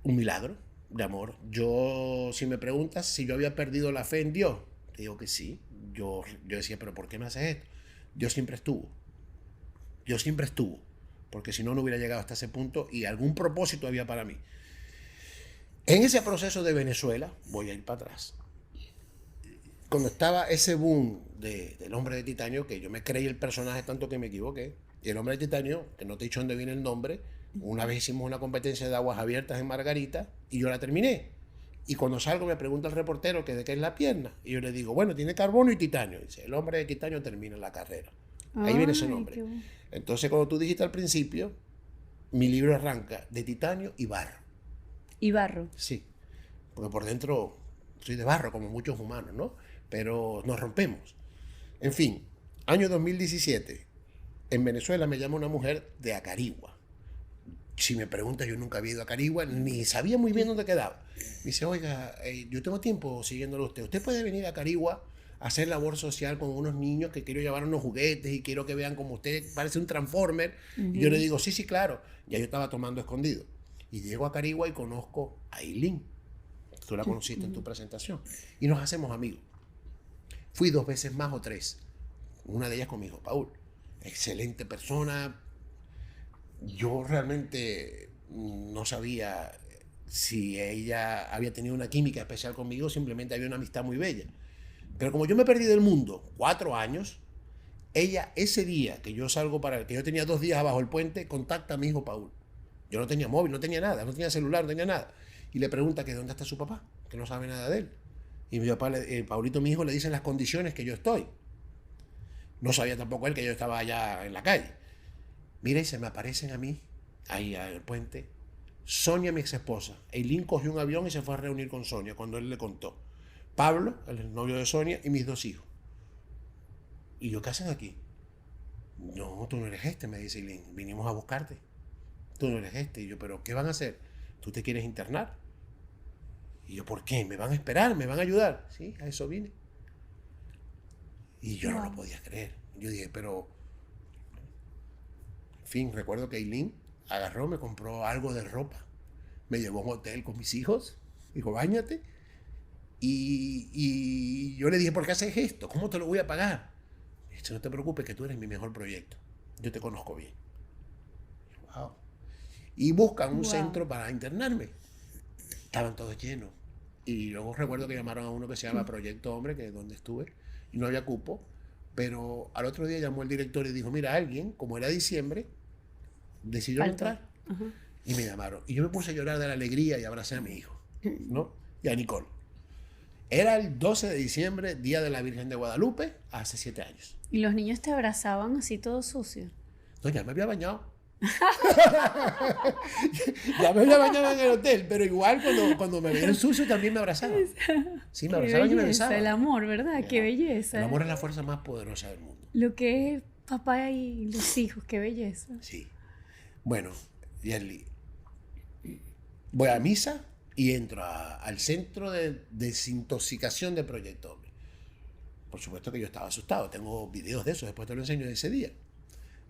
un milagro de amor. Yo, si me preguntas si yo había perdido la fe en Dios, te digo que sí. yo decía, pero ¿por qué me haces esto? Dios siempre estuvo. Dios siempre estuvo. Porque si no, no hubiera llegado hasta ese punto y algún propósito había para mí. En ese proceso de Venezuela, voy a ir para atrás. Cuando estaba ese boom del hombre de titanio, que yo me creí el personaje tanto que me equivoqué, y el hombre de titanio, que no te he dicho dónde viene el nombre, una vez hicimos una competencia de aguas abiertas en Margarita y yo la terminé. Y cuando salgo me pregunta el reportero que de qué es la pierna. Y yo le digo, bueno, tiene carbono y titanio. Dice, el hombre de titanio termina la carrera. Ahí viene ese nombre. Entonces, cuando tú dijiste al principio, mi libro arranca de titanio y barro. ¿Y barro? Sí, porque por dentro soy de barro, como muchos humanos, ¿no? Pero nos rompemos. En fin, año 2017, en Venezuela me llama una mujer de Acarigua. Si me preguntas, yo nunca había ido a Acarigua, ni sabía muy bien dónde quedaba. Me dice, oiga, yo tengo tiempo siguiéndolo a usted. Usted puede venir a Acarigua a hacer labor social con unos niños que quiero llevar unos juguetes y quiero que vean como usted parece un Transformer. Y yo le digo, sí, claro. Ya yo estaba tomando escondido. Y llego a Acarigua y conozco a Eileen. Tú la conociste en tu presentación. Y nos hacemos amigos. Fui 2 veces más o 3. Una de ellas con mi hijo Paul. Excelente persona. Yo realmente no sabía si ella había tenido una química especial conmigo, simplemente había una amistad muy bella. Pero como yo me perdí del mundo 4 años, ella ese día que yo salgo que yo tenía 2 días abajo el puente, contacta a mi hijo Paul. Yo no tenía móvil, no tenía nada, no tenía celular, no tenía nada. Y le pregunta que dónde está su papá, que no sabe nada de él. Y mi papá, Paulito, mi hijo, le dice las condiciones que yo estoy. No sabía tampoco él que yo estaba allá en la calle. Mira, y se me aparecen a mí, ahí en el puente, Sonia, mi ex esposa. Eileen cogió un avión y se fue a reunir con Sonia cuando él le contó. Pablo, el novio de Sonia, y mis 2 hijos. ¿Y yo qué hacen aquí? No, tú no eres me dice Eileen. Vinimos a buscarte. Tú no eres Y yo, ¿pero qué van a hacer? ¿Tú te quieres internar? Y yo, ¿por qué? ¿Me van a esperar? ¿Me van a ayudar? Sí, a eso vine. Y yo no lo podía creer. Yo dije, pero... En fin, recuerdo que Eileen agarró, me compró algo de ropa, me llevó a un hotel con mis hijos, dijo, báñate. Y yo le dije, ¿por qué haces esto? ¿Cómo te lo voy a pagar? Me dice, no te preocupes, que tú eres mi mejor proyecto. Yo te conozco bien. Wow. Y buscan un centro para internarme. Estaban todos llenos. Y luego recuerdo que llamaron a uno que se llama Proyecto Hombre, que es donde estuve, y no había cupo. Pero al otro día llamó el director y dijo, mira, alguien, como era diciembre, decidió entrar. Y me llamaron. Y yo me puse a llorar de la alegría y abracé a mi hijo, ¿no? Y a Nicole. Era el 12 de diciembre, Día de la Virgen de Guadalupe, hace 7 años. ¿Y los niños te abrazaban así todo sucio? No, ya me había bañado. Ya me había bañado en el hotel, pero igual cuando me veían sucio también me abrazaban. Sí, me abrazaban y me besaban. El amor, ¿verdad? Qué belleza. El amor es la fuerza más poderosa del mundo. Lo que es papá y los hijos, qué belleza. Sí. Bueno, Yerli, voy a misa y entro al centro de desintoxicación de Proyecto Hombre. Por supuesto que yo estaba asustado. Tengo videos de eso, después te lo enseño de ese día.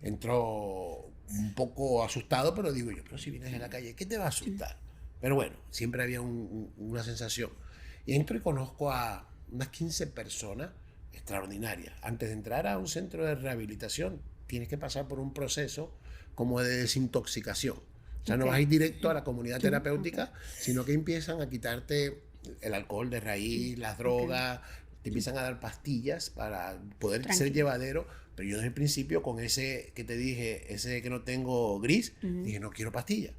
Entró un poco asustado, pero digo yo, pero si vienes en la calle, ¿qué te va a asustar? Pero bueno, siempre había una sensación. Y entro y conozco a unas 15 personas extraordinarias. Antes de entrar a un centro de rehabilitación, tienes que pasar por un proceso como de desintoxicación. O sea, no vas a ir directo a la comunidad terapéutica, sino que empiezan a quitarte el alcohol de raíz, las drogas, te empiezan a dar pastillas para poder ser llevadero. Pero yo desde el principio, con ese que te dije, ese que no tengo gris, dije, no quiero pastillas,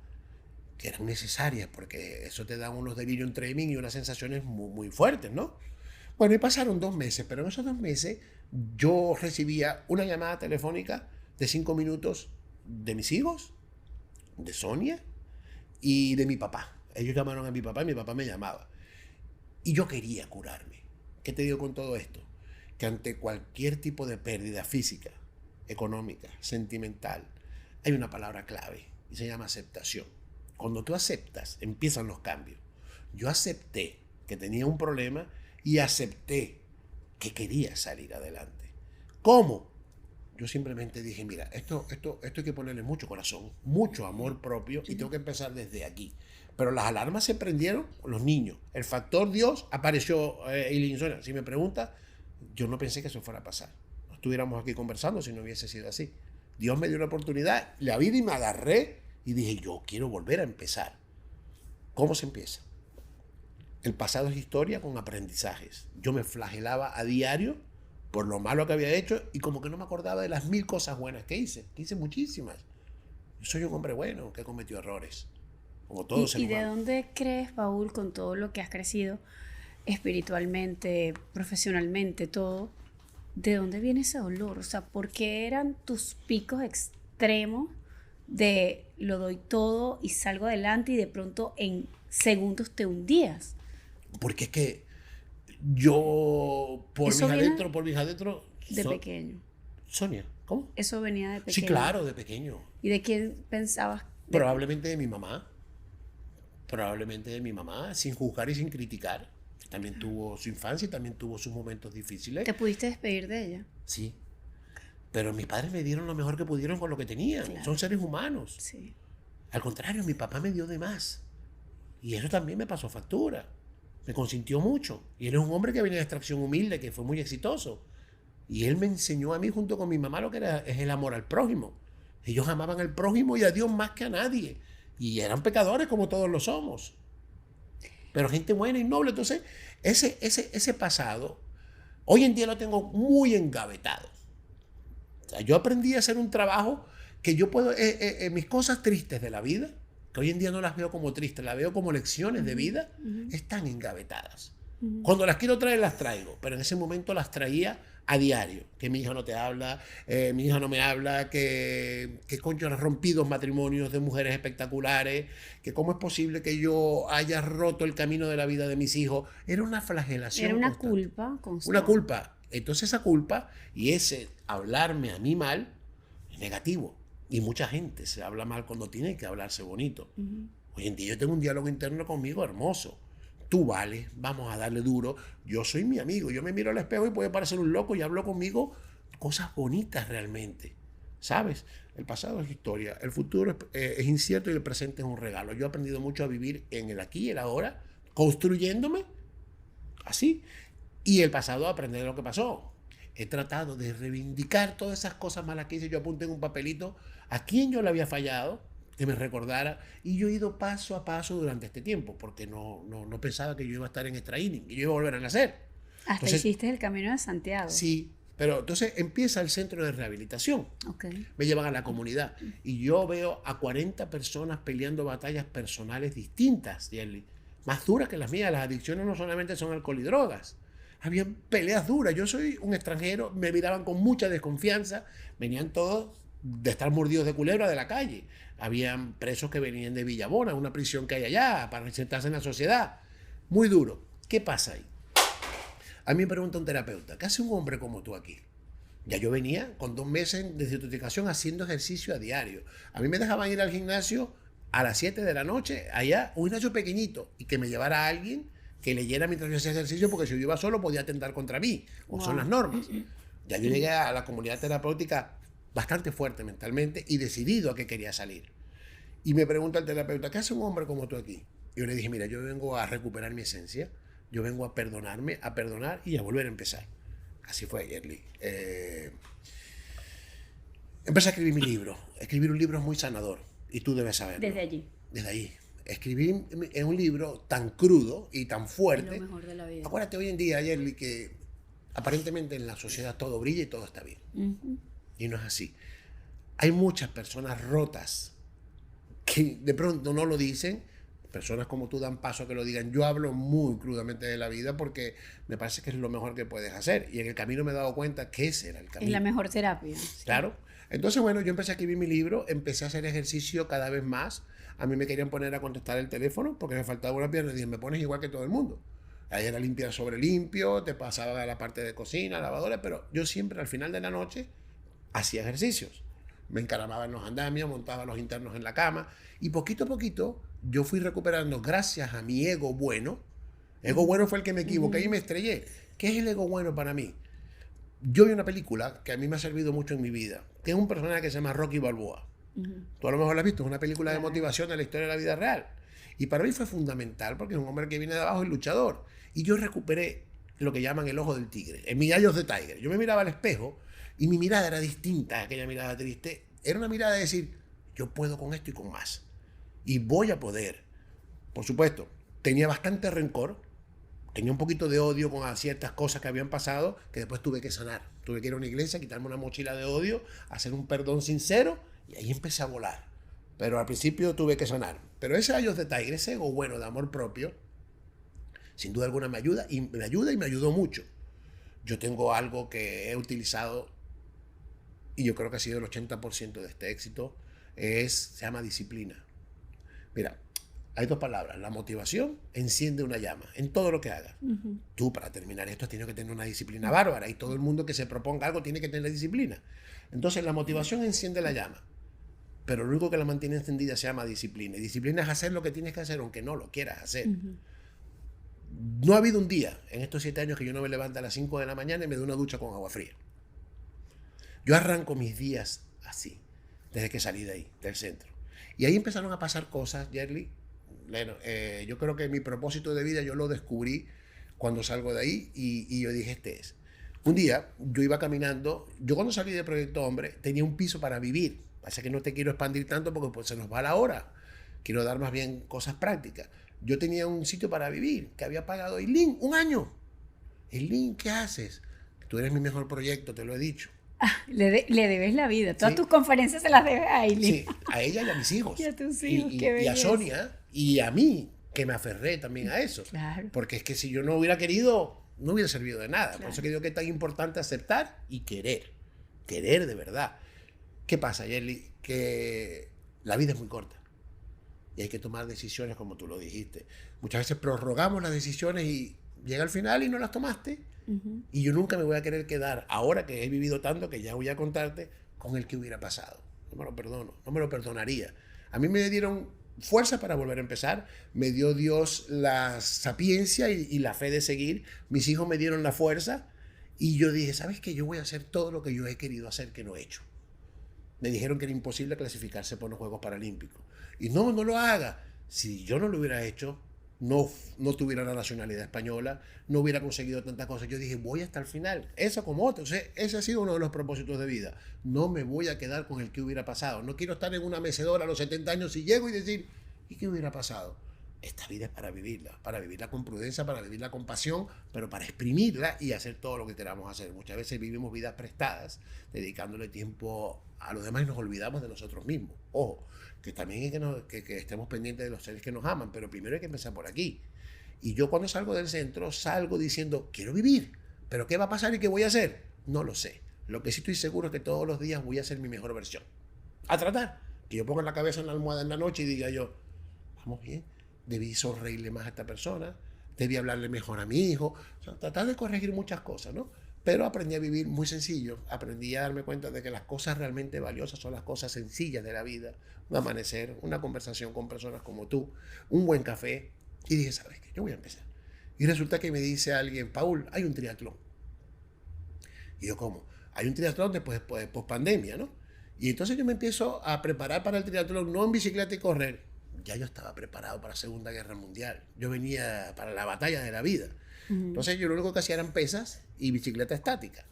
que eran necesarias, porque eso te da unos delirium tremens y unas sensaciones muy, muy fuertes, ¿no? Bueno, y pasaron 2 meses, pero en esos 2 meses yo recibía una llamada telefónica de 5 minutos de mis hijos, de Sonia y de mi papá. Ellos llamaron a mi papá y mi papá me llamaba. Y yo quería curarme. ¿Qué te digo con todo esto? Que ante cualquier tipo de pérdida física, económica, sentimental, hay una palabra clave y se llama aceptación. Cuando tú aceptas, empiezan los cambios. Yo acepté que tenía un problema y acepté que quería salir adelante. ¿Cómo? Yo simplemente dije, mira, esto hay que ponerle mucho corazón, mucho amor propio y tengo que empezar desde aquí. Pero las alarmas se prendieron con los niños. El factor Dios apareció, Eileen Sonia. Si me preguntas, yo no pensé que eso fuera a pasar. No estuviéramos aquí conversando si no hubiese sido así. Dios me dio una oportunidad, la vida, y me agarré y dije, yo quiero volver a empezar. ¿Cómo se empieza? El pasado es historia con aprendizajes. Yo me flagelaba a diario por lo malo que había hecho y como que no me acordaba de las 1000 cosas buenas que hice muchísimas. Yo soy un hombre bueno que cometió errores, como todo ser ¿Y de humano. dónde crees, Paul, con todo lo que has crecido espiritualmente, profesionalmente, todo? ¿De dónde viene ese dolor? O sea, ¿por qué eran tus picos extremos de lo doy todo y salgo adelante y de pronto en segundos te hundías? Porque es que yo, Eso viene por mis adentros, de pequeño. Sonia, ¿cómo? Eso venía de Sí, pequeño. claro, de pequeño. ¿Y de quién pensabas? Probablemente de mi mamá. Probablemente de mi mamá, sin juzgar y sin criticar. También tuvo su infancia y también tuvo sus momentos difíciles. ¿Te pudiste despedir de ella? Sí. Pero mis padres me dieron lo mejor que pudieron con lo que tenían. Claro. Son seres humanos. Sí. Al contrario, mi papá me dio de más. Y eso también me pasó factura. Me consintió mucho. Y él es un hombre que venía de extracción humilde, que fue muy exitoso. Y él me enseñó a mí junto con mi mamá lo que es el amor al prójimo. Ellos amaban al prójimo y a Dios más que a nadie. Y eran pecadores como todos lo somos. Pero gente buena y noble. Entonces, ese pasado, hoy en día lo tengo muy engavetado. O sea, yo aprendí a hacer un trabajo que yo puedo, mis cosas tristes de la vida, que hoy en día no las veo como tristes, las veo como lecciones de vida, están engavetadas. Cuando las quiero traer, las traigo, pero en ese momento las traía a diario. Que mi hija no te habla, mi hija no me habla, que coño, has rompido matrimonios de mujeres espectaculares, que cómo es posible que yo haya roto el camino de la vida de mis hijos. Era una flagelación Era una constante. culpa constante. Una culpa. Entonces esa culpa y ese hablarme a mí mal es negativo. Y mucha gente se habla mal cuando tiene que hablarse bonito. Hoy en día yo tengo un diálogo interno conmigo hermoso. Tú vales, vamos a darle duro. Yo soy mi amigo. Yo me miro al espejo y puede parecer un loco y hablo conmigo cosas bonitas realmente. ¿Sabes? El pasado es historia, el futuro es incierto y el presente es un regalo. Yo he aprendido mucho a vivir en el aquí y el ahora, construyéndome así. Y el pasado a aprender de lo que pasó. He tratado de reivindicar todas esas cosas malas que hice. Yo apunté en un papelito a quién yo le había fallado, que me recordara. Y yo he ido paso a paso durante este tiempo, porque no pensaba que yo iba a estar en extra inning, que yo iba a volver a nacer. Hasta Entonces, hiciste el Camino de Santiago. sí, pero entonces empieza el centro de rehabilitación. Okay. Me llevan a la comunidad y yo veo a 40 personas peleando batallas personales distintas, Yerly, más duras que las mías. Las adicciones no solamente son alcohol y drogas. Habían peleas duras. Yo soy un extranjero, me miraban con mucha desconfianza. Venían todos de estar mordidos de culebra de la calle. Habían presos que venían de Villabona, una prisión que hay allá, para insertarse en la sociedad. Muy duro. ¿Qué pasa ahí? A mí me pregunta un terapeuta, ¿qué hace un hombre como tú aquí? Ya yo venía con 2 meses de desintoxicación haciendo ejercicio a diario. A mí me dejaban ir al gimnasio a las 7 de la noche, allá, un gimnasio pequeñito, y que me llevara a alguien que leyera mientras yo hacía ejercicio, porque si yo iba solo podía atentar contra mí, o son las normas. Ya yo llegué a la comunidad terapéutica bastante fuerte mentalmente y decidido a que quería salir. Y me pregunta el terapeuta, ¿qué hace un hombre como tú aquí? Y yo le dije, mira, yo vengo a recuperar mi esencia, yo vengo a perdonarme, a perdonar y a volver a empezar. Así fue, Yerly. Empecé a escribir mi libro. Escribir un libro es muy sanador y tú debes saberlo. Desde allí. Desde ahí. Escribir en un libro tan crudo y tan fuerte. Es lo mejor de la vida. Acuérdate hoy en día, Yerly, que aparentemente en la sociedad todo brilla y todo está bien. Y no es así. Hay muchas personas rotas que de pronto no lo dicen. Personas como tú dan paso a que lo digan. Yo hablo muy crudamente de la vida porque me parece que es lo mejor que puedes hacer. Y en el camino me he dado cuenta que ese era el camino. Es la mejor terapia. Sí. Claro. Entonces, bueno, yo empecé a escribir mi libro, empecé a hacer ejercicio cada vez más. A mí me querían poner a contestar el teléfono porque me faltaba una pierna y dije, me pones igual que todo el mundo. Ahí era limpiar sobre limpio, te pasaba a la parte de cocina, lavadora, pero yo siempre al final de la noche hacía ejercicios. Me encaramaba en los andamios, montaba los internos en la cama y poquito a poquito yo fui recuperando gracias a mi ego bueno. Ego bueno fue el que me equivoqué y me estrellé. ¿Qué es el ego bueno para mí? Yo vi una película que a mí me ha servido mucho en mi vida, que es un personaje que se llama Rocky Balboa. Tú a lo mejor la has visto, es una película de motivación de la historia de la vida real. Y para mí fue fundamental porque es un hombre que viene de abajo y luchador. Y yo recuperé lo que llaman el ojo del tigre, en mi Eye of the Tiger. Yo me miraba al espejo y mi mirada era distinta a aquella mirada triste. Era una mirada de decir, yo puedo con esto y con más. Y voy a poder. Por supuesto, tenía bastante rencor, tenía un poquito de odio con ciertas cosas que habían pasado, que después tuve que sanar. Tuve que ir a una iglesia, quitarme una mochila de odio, hacer un perdón sincero, y ahí empecé a volar. Pero al principio tuve que sanar. Pero ese Eye of the Tiger, ese ego bueno de amor propio, sin duda alguna me ayuda y me ayudó mucho. Yo tengo algo que he utilizado y yo creo que ha sido el 80% de este éxito, se llama disciplina. Mira, hay dos palabras. La motivación enciende una llama en todo lo que hagas. Tú, para terminar esto, tienes que tener una disciplina bárbara y todo el mundo que se proponga algo tiene que tener disciplina. Entonces, la motivación enciende la llama, pero lo único que la mantiene encendida se llama disciplina. Y disciplina es hacer lo que tienes que hacer aunque no lo quieras hacer. No ha habido un día en estos 7 años que yo no me levante a las 5 de la mañana y me dé una ducha con agua fría. Yo arranco mis días así, desde que salí de ahí, del centro. Y ahí empezaron a pasar cosas, Yerli. Bueno, yo creo que mi propósito de vida yo lo descubrí cuando salgo de ahí y yo dije, este es. Un día yo iba caminando, yo cuando salí de Proyecto Hombre tenía un piso para vivir. Pasa que no te quiero expandir tanto porque pues, se nos va la hora. Quiero dar más bien cosas prácticas. Yo tenía un sitio para vivir que había pagado Eileen 1 año. Eileen, ¿qué haces? Tú eres mi mejor proyecto, te lo he dicho. Le debes la vida. Todas tus conferencias se las debes a Eileen. Sí, a ella y a mis hijos. Y a tus hijos, qué y a belleza. Sonia y a mí, que me aferré también a eso. Claro. Porque es que si yo no hubiera querido, no hubiera servido de nada. Claro. Por eso que digo que es tan importante aceptar y querer. Querer de verdad. ¿Qué pasa, Yerli? Que la vida es muy corta. Y hay que tomar decisiones como tú lo dijiste. Muchas veces prorrogamos las decisiones y llega al final y no las tomaste. Y yo nunca me voy a querer quedar, ahora que he vivido tanto, que ya voy a contarte, con el que hubiera pasado. No me lo perdono, no me lo perdonaría. A mí me dieron fuerza para volver a empezar, me dio Dios la sapiencia y la fe de seguir, mis hijos me dieron la fuerza y yo dije, ¿sabes qué? Yo voy a hacer todo lo que yo he querido hacer que no he hecho. Me dijeron que era imposible clasificarse por los Juegos Paralímpicos. Y no lo haga. Si yo no lo hubiera hecho, no tuviera la nacionalidad española, no hubiera conseguido tantas cosas. Yo dije, voy hasta el final. Eso como otro. Ese ha sido uno de los propósitos de vida. No me voy a quedar con el que hubiera pasado. No quiero estar en una mecedora a los 70 años y llego y decir, ¿y qué hubiera pasado? Esta vida es para vivirla con prudencia, para vivirla con pasión, pero para exprimirla y hacer todo lo que queramos hacer. Muchas veces vivimos vidas prestadas, dedicándole tiempo a los demás y nos olvidamos de nosotros mismos. Ojo, que también hay que estemos pendientes de los seres que nos aman, pero primero hay que empezar por aquí. Y yo cuando salgo del centro, salgo diciendo, quiero vivir, pero ¿qué va a pasar y qué voy a hacer? No lo sé. Lo que sí estoy seguro es que todos los días voy a hacer mi mejor versión. A tratar. Que yo ponga la cabeza en la almohada en la noche y diga yo, vamos bien, debí sonreírle más a esta persona, debí hablarle mejor a mi hijo, o sea, tratar de corregir muchas cosas, ¿no? Pero aprendí a vivir muy sencillo, aprendí a darme cuenta de que las cosas realmente valiosas son las cosas sencillas de la vida, un amanecer, una conversación con personas como tú, un buen café, y dije, ¿sabes qué? Yo voy a empezar. Y resulta que me dice alguien, Paul, hay un triatlón. Y yo, ¿cómo? Hay un triatlón después de pospandemia, ¿no? Y entonces yo me empiezo a preparar para el triatlón, no en bicicleta y correr. Ya yo estaba preparado para la Segunda Guerra Mundial. Yo venía para la batalla de la vida. Entonces yo lo único que hacía eran pesas y bicicleta estática.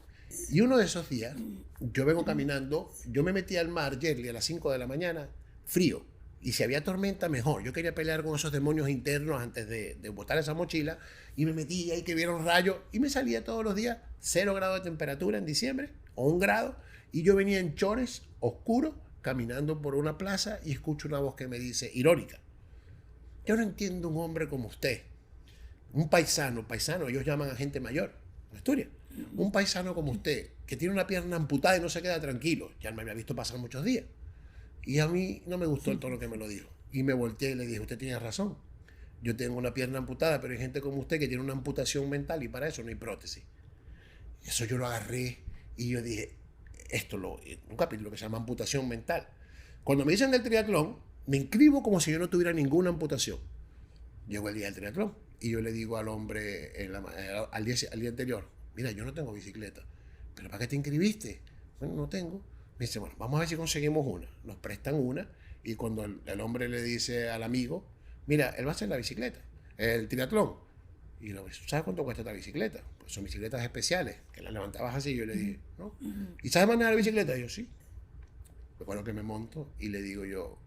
Y uno de esos días, yo vengo caminando, yo me metí al mar, Yerli, a las 5 de la mañana, frío. Y si había tormenta, mejor. Yo quería pelear con esos demonios internos antes de botar esa mochila. Y me metí ahí que vieron rayos. Y me salía todos los días 0 grados de temperatura en diciembre, o 1 grado. Y yo venía en chores oscuros, caminando por una plaza y escucho una voz que me dice, irónica, yo no entiendo un hombre como usted, un paisano, ellos llaman a gente mayor, en Asturias, un paisano como usted, que tiene una pierna amputada y no se queda tranquilo, ya me había visto pasar muchos días, y a mí no me gustó el tono que me lo dijo, y me volteé y le dije, usted tiene razón, yo tengo una pierna amputada, pero hay gente como usted que tiene una amputación mental y para eso no hay prótesis. Eso yo lo agarré y yo dije, un capítulo que se llama amputación mental. Cuando me dicen del triatlón, me inscribo como si yo no tuviera ninguna amputación. Llegó el día del triatlón y yo le digo al hombre al día anterior, mira, yo no tengo bicicleta, ¿pero para qué te inscribiste? Bueno, no tengo. Me dice, bueno, vamos a ver si conseguimos una. Nos prestan una y cuando el hombre le dice al amigo, mira, él va a hacer la bicicleta, el triatlón. Y lo, ¿sabes cuánto cuesta esta bicicleta? Pues son bicicletas especiales, que las levantabas así. Yo le dije, ¿no? ¿Y sabes manejar la bicicleta? Y yo, sí. Recuerdo que me monto y le digo yo,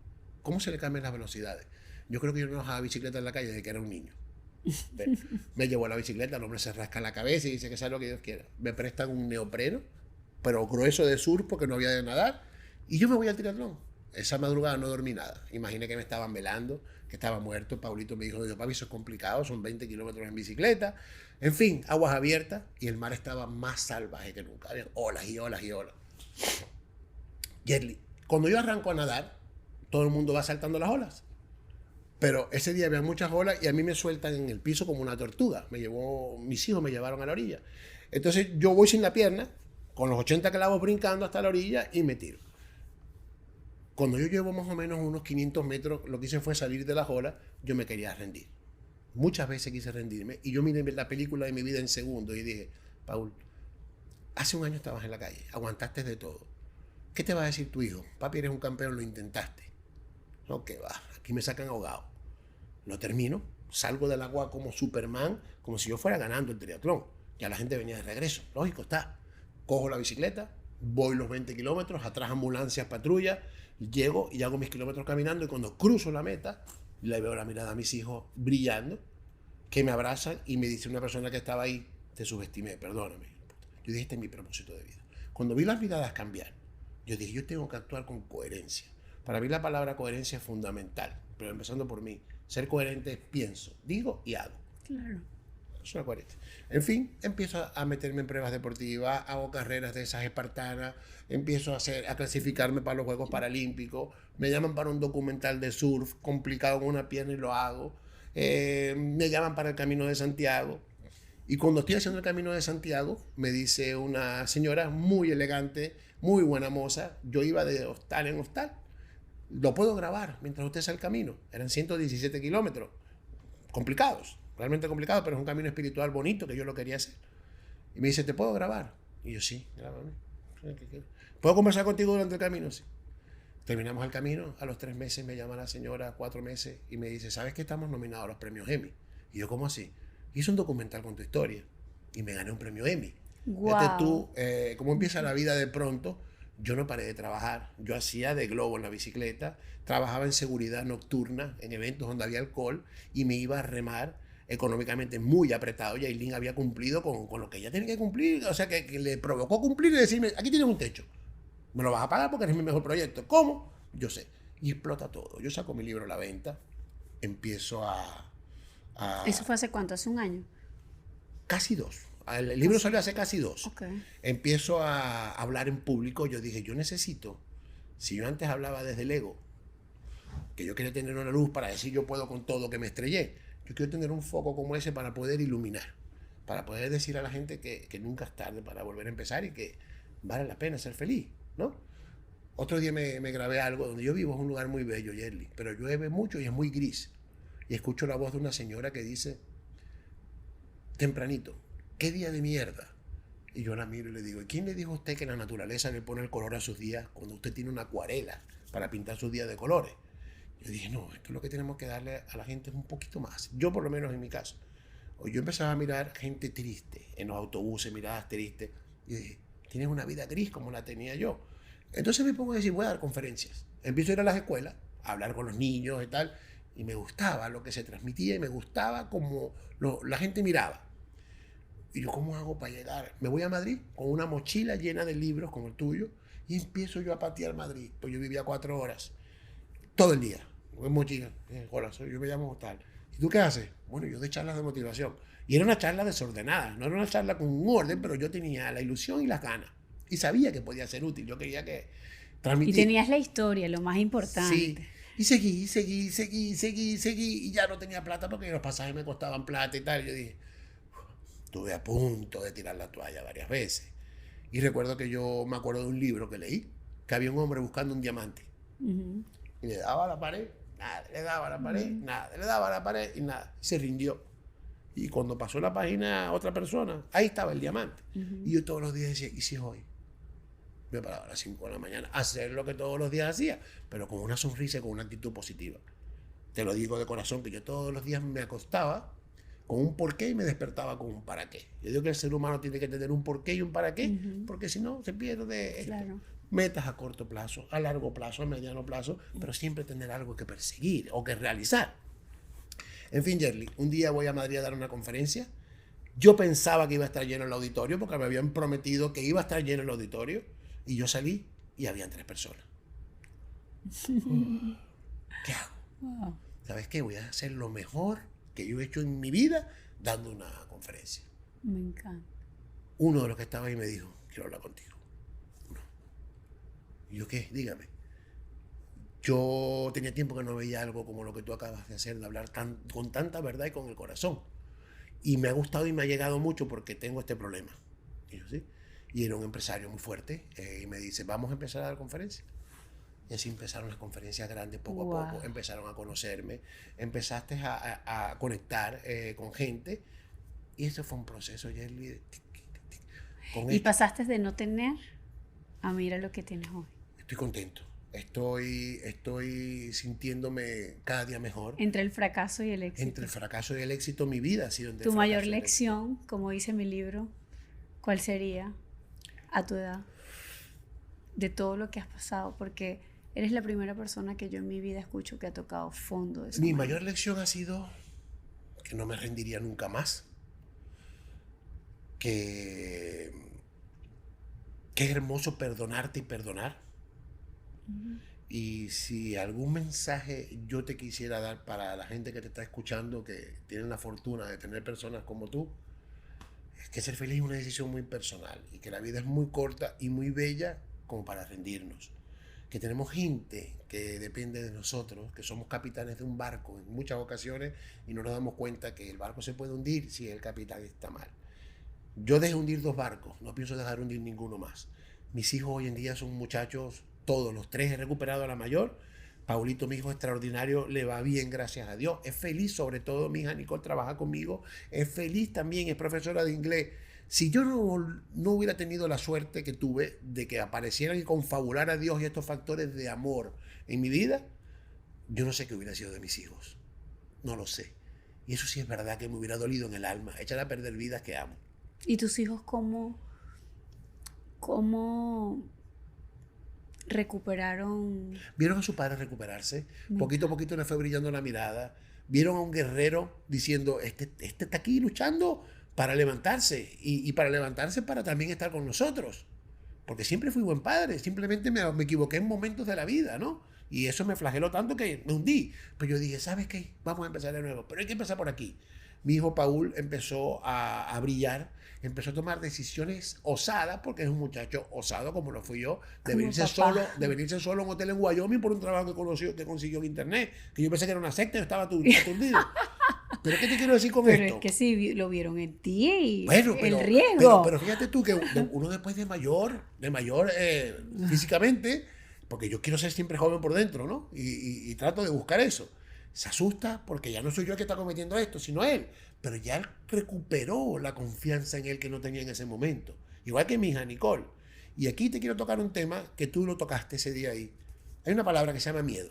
¿cómo se le cambian las velocidades? Yo creo que yo no bajaba bicicleta en la calle desde que era un niño. Me llevó la bicicleta, el hombre se rasca la cabeza y dice que sabe lo que Dios quiera. Me prestan un neopreno, pero grueso de surf porque no había de nadar, y yo me voy al triatlón. Esa madrugada no dormí nada. Imaginé que me estaban velando, que estaba muerto. Paulito me dijo, papi, eso es complicado, son 20 kilómetros en bicicleta. En fin, aguas abiertas, y el mar estaba más salvaje que nunca. Había olas y olas y olas. Yerli, cuando yo arranco a nadar, todo el mundo va saltando las olas. Pero ese día había muchas olas y a mí me sueltan en el piso como una tortuga. Mis hijos me llevaron a la orilla. Entonces yo voy sin la pierna, con los 80 clavos brincando hasta la orilla y me tiro. Cuando yo llevo más o menos unos 500 metros, lo que hice fue salir de las olas, yo me quería rendir. Muchas veces quise rendirme y yo miré la película de mi vida en segundos y dije, Paul, hace un año estabas en la calle, aguantaste de todo. ¿Qué te va a decir tu hijo? Papi, eres un campeón, lo intentaste. No, que va, aquí me sacan ahogado. Lo termino, salgo del agua como Superman, como si yo fuera ganando el triatlón. Ya la gente venía de regreso, lógico está. Cojo la bicicleta, voy los 20 kilómetros, atrás ambulancias, patrulla, llego y hago mis kilómetros caminando y cuando cruzo la meta, le veo la mirada a mis hijos brillando, que me abrazan y me dice una persona que estaba ahí, te subestimé, perdóname. Yo dije, este es mi propósito de vida. Cuando vi las miradas cambiar, yo dije, yo tengo que actuar con coherencia. Para mí la palabra coherencia es fundamental, pero empezando por mí. Ser coherente es pienso, digo y hago. Claro. Es una coherencia. En fin, empiezo a meterme en pruebas deportivas, hago carreras de esas espartanas, empiezo a clasificarme para los Juegos Paralímpicos, me llaman para un documental de surf complicado con una pierna y lo hago, me llaman para el Camino de Santiago. Y cuando estoy haciendo el Camino de Santiago, me dice una señora muy elegante, muy buena moza, yo iba de hostal en hostal, lo puedo grabar mientras usted hace el camino. Eran 117 kilómetros, complicados, realmente complicados, pero es un camino espiritual bonito que yo lo quería hacer. Y me dice, ¿te puedo grabar? Y yo, sí, grábame. ¿Puedo conversar contigo durante el camino? Sí. Terminamos el camino, a los 3 meses me llama la señora, 4 meses, y me dice, ¿sabes que estamos nominados a los premios Emmy? Y yo, ¿cómo así? Hice un documental con tu historia y me gané un premio Emmy. Wow. Fíjate tú, cómo empieza la vida de pronto. Yo no paré de trabajar. Yo hacía de globo en la bicicleta, trabajaba en seguridad nocturna, en eventos donde había alcohol, y me iba a remar económicamente muy apretado. Y Aileen había cumplido con lo que ella tenía que cumplir. O sea, que le provocó cumplir y decirme, aquí tienes un techo. Me lo vas a pagar porque eres mi mejor proyecto. ¿Cómo? Yo sé. Y explota todo. Yo saco mi libro a la venta, empiezo ¿Eso fue hace cuánto? ¿Hace un año? Casi 2. El libro salió hace casi 2. Okay. Empiezo a hablar en público. Yo dije, yo necesito, si yo antes hablaba desde el ego, que yo quería tener una luz para decir yo puedo con todo, que me estrellé, yo quiero tener un foco como ese para poder iluminar, para poder decir a la gente que nunca es tarde para volver a empezar y que vale la pena ser feliz, ¿no? Otro día me grabé algo donde yo vivo, es un lugar muy bello, Yerli, pero llueve mucho y es muy gris. Y escucho la voz de una señora que dice, tempranito, ¿qué día de mierda? Y yo la miro y le digo, ¿y quién le dijo a usted que la naturaleza le pone el color a sus días cuando usted tiene una acuarela para pintar sus días de colores? Yo dije, no, esto es lo que tenemos que darle a la gente un poquito más. Yo por lo menos en mi caso. Yo empezaba a mirar gente triste en los autobuses, miradas tristes. Y dije, tienes una vida gris como la tenía yo. Entonces me pongo a decir, voy a dar conferencias. Empiezo a ir a las escuelas, a hablar con los niños y tal. Y me gustaba lo que se transmitía y me gustaba como la gente miraba. Y yo, ¿cómo hago para llegar? Me voy a Madrid con una mochila llena de libros como el tuyo y empiezo yo a patear Madrid. Pues yo vivía 4 horas, todo el día, en mochila. Hola, yo me llamo tal. ¿Y tú qué haces? Bueno, yo doy charlas de motivación. Y era una charla desordenada, no era una charla con un orden, pero yo tenía la ilusión y las ganas. Y sabía que podía ser útil, yo quería que transmitir. Y tenías la historia, lo más importante. Sí. Y seguí, y ya no tenía plata porque los pasajes me costaban plata y tal. Y yo dije, estuve a punto de tirar la toalla varias veces. Y recuerdo que yo me acuerdo de un libro que leí, que había un hombre buscando un diamante. Uh-huh. Y le daba a la pared, nada, le daba a la pared, uh-huh. Nada, le daba a la pared y nada. Y se rindió. Y cuando pasó la página a otra persona, ahí estaba el diamante. Uh-huh. Y yo todos los días decía, ¿y si es hoy? Me paraba a las 5 de la mañana a hacer lo que todos los días hacía, pero con una sonrisa y con una actitud positiva. Te lo digo de corazón, que yo todos los días me acostaba con un porqué y me despertaba con un para qué. Yo digo que el ser humano tiene que tener un porqué y un para qué, porque si no se pierde esto. Claro. Metas a corto plazo, a largo plazo, a mediano plazo, pero siempre tener algo que perseguir o que realizar. En fin, Yerli, un día voy a Madrid a dar una conferencia. Yo pensaba que iba a estar lleno el auditorio porque me habían prometido que iba a estar lleno el auditorio y yo salí y habían 3 personas. ¿Qué hago? Wow. ¿Sabes qué? Voy a hacer lo mejor que yo he hecho en mi vida dando una conferencia. Me encanta. Uno de los que estaba ahí me dijo, quiero hablar contigo. Uno. ¿Y yo qué? Dígame. Yo tenía tiempo que no veía algo como lo que tú acabas de hacer, de hablar con tanta verdad y con el corazón. Y me ha gustado y me ha llegado mucho porque tengo este problema. Y yo, ¿sí? Y era un empresario muy fuerte y me dice, vamos a empezar a dar conferencias. Y así empezaron las conferencias grandes poco Wow. a poco, empezaron a conocerme, empezaste a conectar con gente y eso fue un proceso, Yerli, Y pasaste de no tener a mira lo que tienes hoy. Estoy contento, estoy sintiéndome cada día mejor. Entre el fracaso y el éxito. Entre el fracaso y el éxito, mi vida ha sido entre Tu el mayor fracaso y el lección, como dice mi libro, ¿cuál sería a tu edad? De todo lo que has pasado, porque eres la primera persona que yo en mi vida escucho que ha tocado fondo de esa Mi manera. mayor lección ha sido que no me rendiría nunca más, que es hermoso perdonarte y perdonar. Y si algún mensaje yo te quisiera dar para la gente que te está escuchando, que tienen la fortuna de tener personas como tú, es que ser feliz es una decisión muy personal y que la vida es muy corta y muy bella como para rendirnos. Que tenemos gente que depende de nosotros, que somos capitanes de un barco en muchas ocasiones y no nos damos cuenta que el barco se puede hundir si el capitán está mal. Yo dejé hundir 2 barcos, no pienso dejar hundir ninguno más. Mis hijos hoy en día son muchachos, todos los 3 he recuperado a la mayor. Paulito, mi hijo extraordinario, le va bien, gracias a Dios. Es feliz, sobre todo mi hija Nicole trabaja conmigo. Es feliz también, es profesora de inglés. Si yo no hubiera tenido la suerte que tuve de que aparecieran y confabulara a Dios y estos factores de amor en mi vida, yo no sé qué hubiera sido de mis hijos. No lo sé. Y eso sí es verdad que me hubiera dolido en el alma, echar a perder vidas que amo. ¿Y tus hijos cómo recuperaron? Vieron a su padre recuperarse, poquito a poquito le fue brillando la mirada, vieron a un guerrero diciendo, este está aquí luchando para levantarse y para levantarse para también estar con nosotros, porque siempre fui buen padre, simplemente me equivoqué en momentos de la vida, ¿no? Y eso me flageló tanto que me hundí, pero yo dije, ¿sabes qué? Vamos a empezar de nuevo, pero hay que empezar por aquí. Mi hijo Paul empezó a brillar, empezó a tomar decisiones osadas, porque es un muchacho osado como lo fui yo, de venirse solo a un hotel en Wyoming por un trabajo que consiguió en internet, que yo pensé que era una secta y yo estaba aturdido. ¿Pero qué te quiero decir con Pero esto? es que sí, lo vieron en ti y Bueno, el riesgo. pero fíjate tú que uno después de mayor físicamente, porque yo quiero ser siempre joven por dentro, ¿no? Y trato de buscar eso. Se asusta porque ya no soy yo el que está cometiendo esto, sino él. Pero ya él recuperó la confianza en él que no tenía en ese momento. Igual que mi hija Nicole. Y aquí te quiero tocar un tema que tú lo tocaste ese día ahí. Hay una palabra que se llama miedo.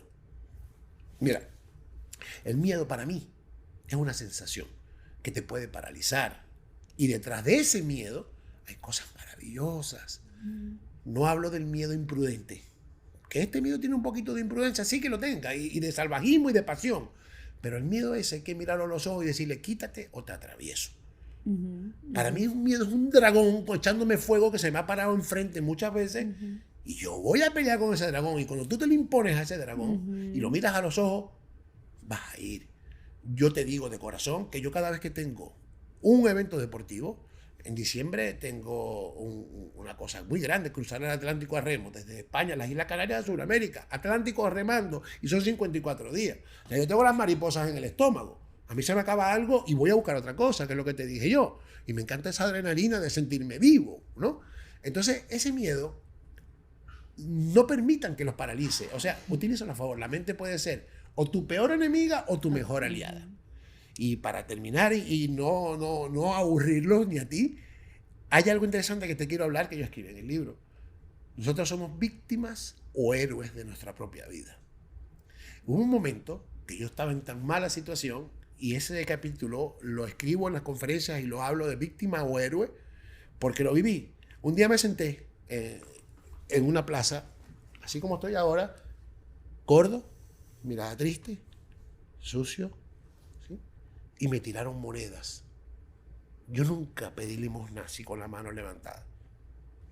Mira, el miedo para mí es una sensación que te puede paralizar. Y detrás de ese miedo hay cosas maravillosas. No hablo del miedo imprudente. Que este miedo tiene un poquito de imprudencia, sí que lo tenga, y de salvajismo y de pasión. Pero el miedo ese hay que mirarlo a los ojos y decirle, quítate o te atravieso. Para mí un miedo es un dragón echándome fuego que se me ha parado enfrente muchas veces y yo voy a pelear con ese dragón. Y cuando tú te le impones a ese dragón y lo miras a los ojos, vas a ir. Yo te digo de corazón que yo cada vez que tengo un evento deportivo, en diciembre tengo una cosa muy grande, cruzar el Atlántico a remo, desde España, las Islas Canarias a Sudamérica, Atlántico remando, y son 54 días. O sea, yo tengo las mariposas en el estómago. A mí se me acaba algo y voy a buscar otra cosa, que es lo que te dije yo. Y me encanta esa adrenalina de sentirme vivo, ¿no? Entonces, ese miedo, no permitan que los paralice. O sea, utilízalo a favor. La mente puede ser o tu peor enemiga o tu mejor aliada. Y para terminar y no aburrirlos ni a ti, hay algo interesante que te quiero hablar que yo escribí en el libro. Nosotros somos víctimas o héroes de nuestra propia vida. Hubo un momento que yo estaba en tan mala situación Y ese capítulo lo escribo en las conferencias y lo hablo de víctima o héroe porque lo viví. Un día me senté en una plaza, así como estoy ahora, gordo, mirada triste, sucio, ¿sí? Y me tiraron monedas. Yo nunca pedí limosna así con la mano levantada.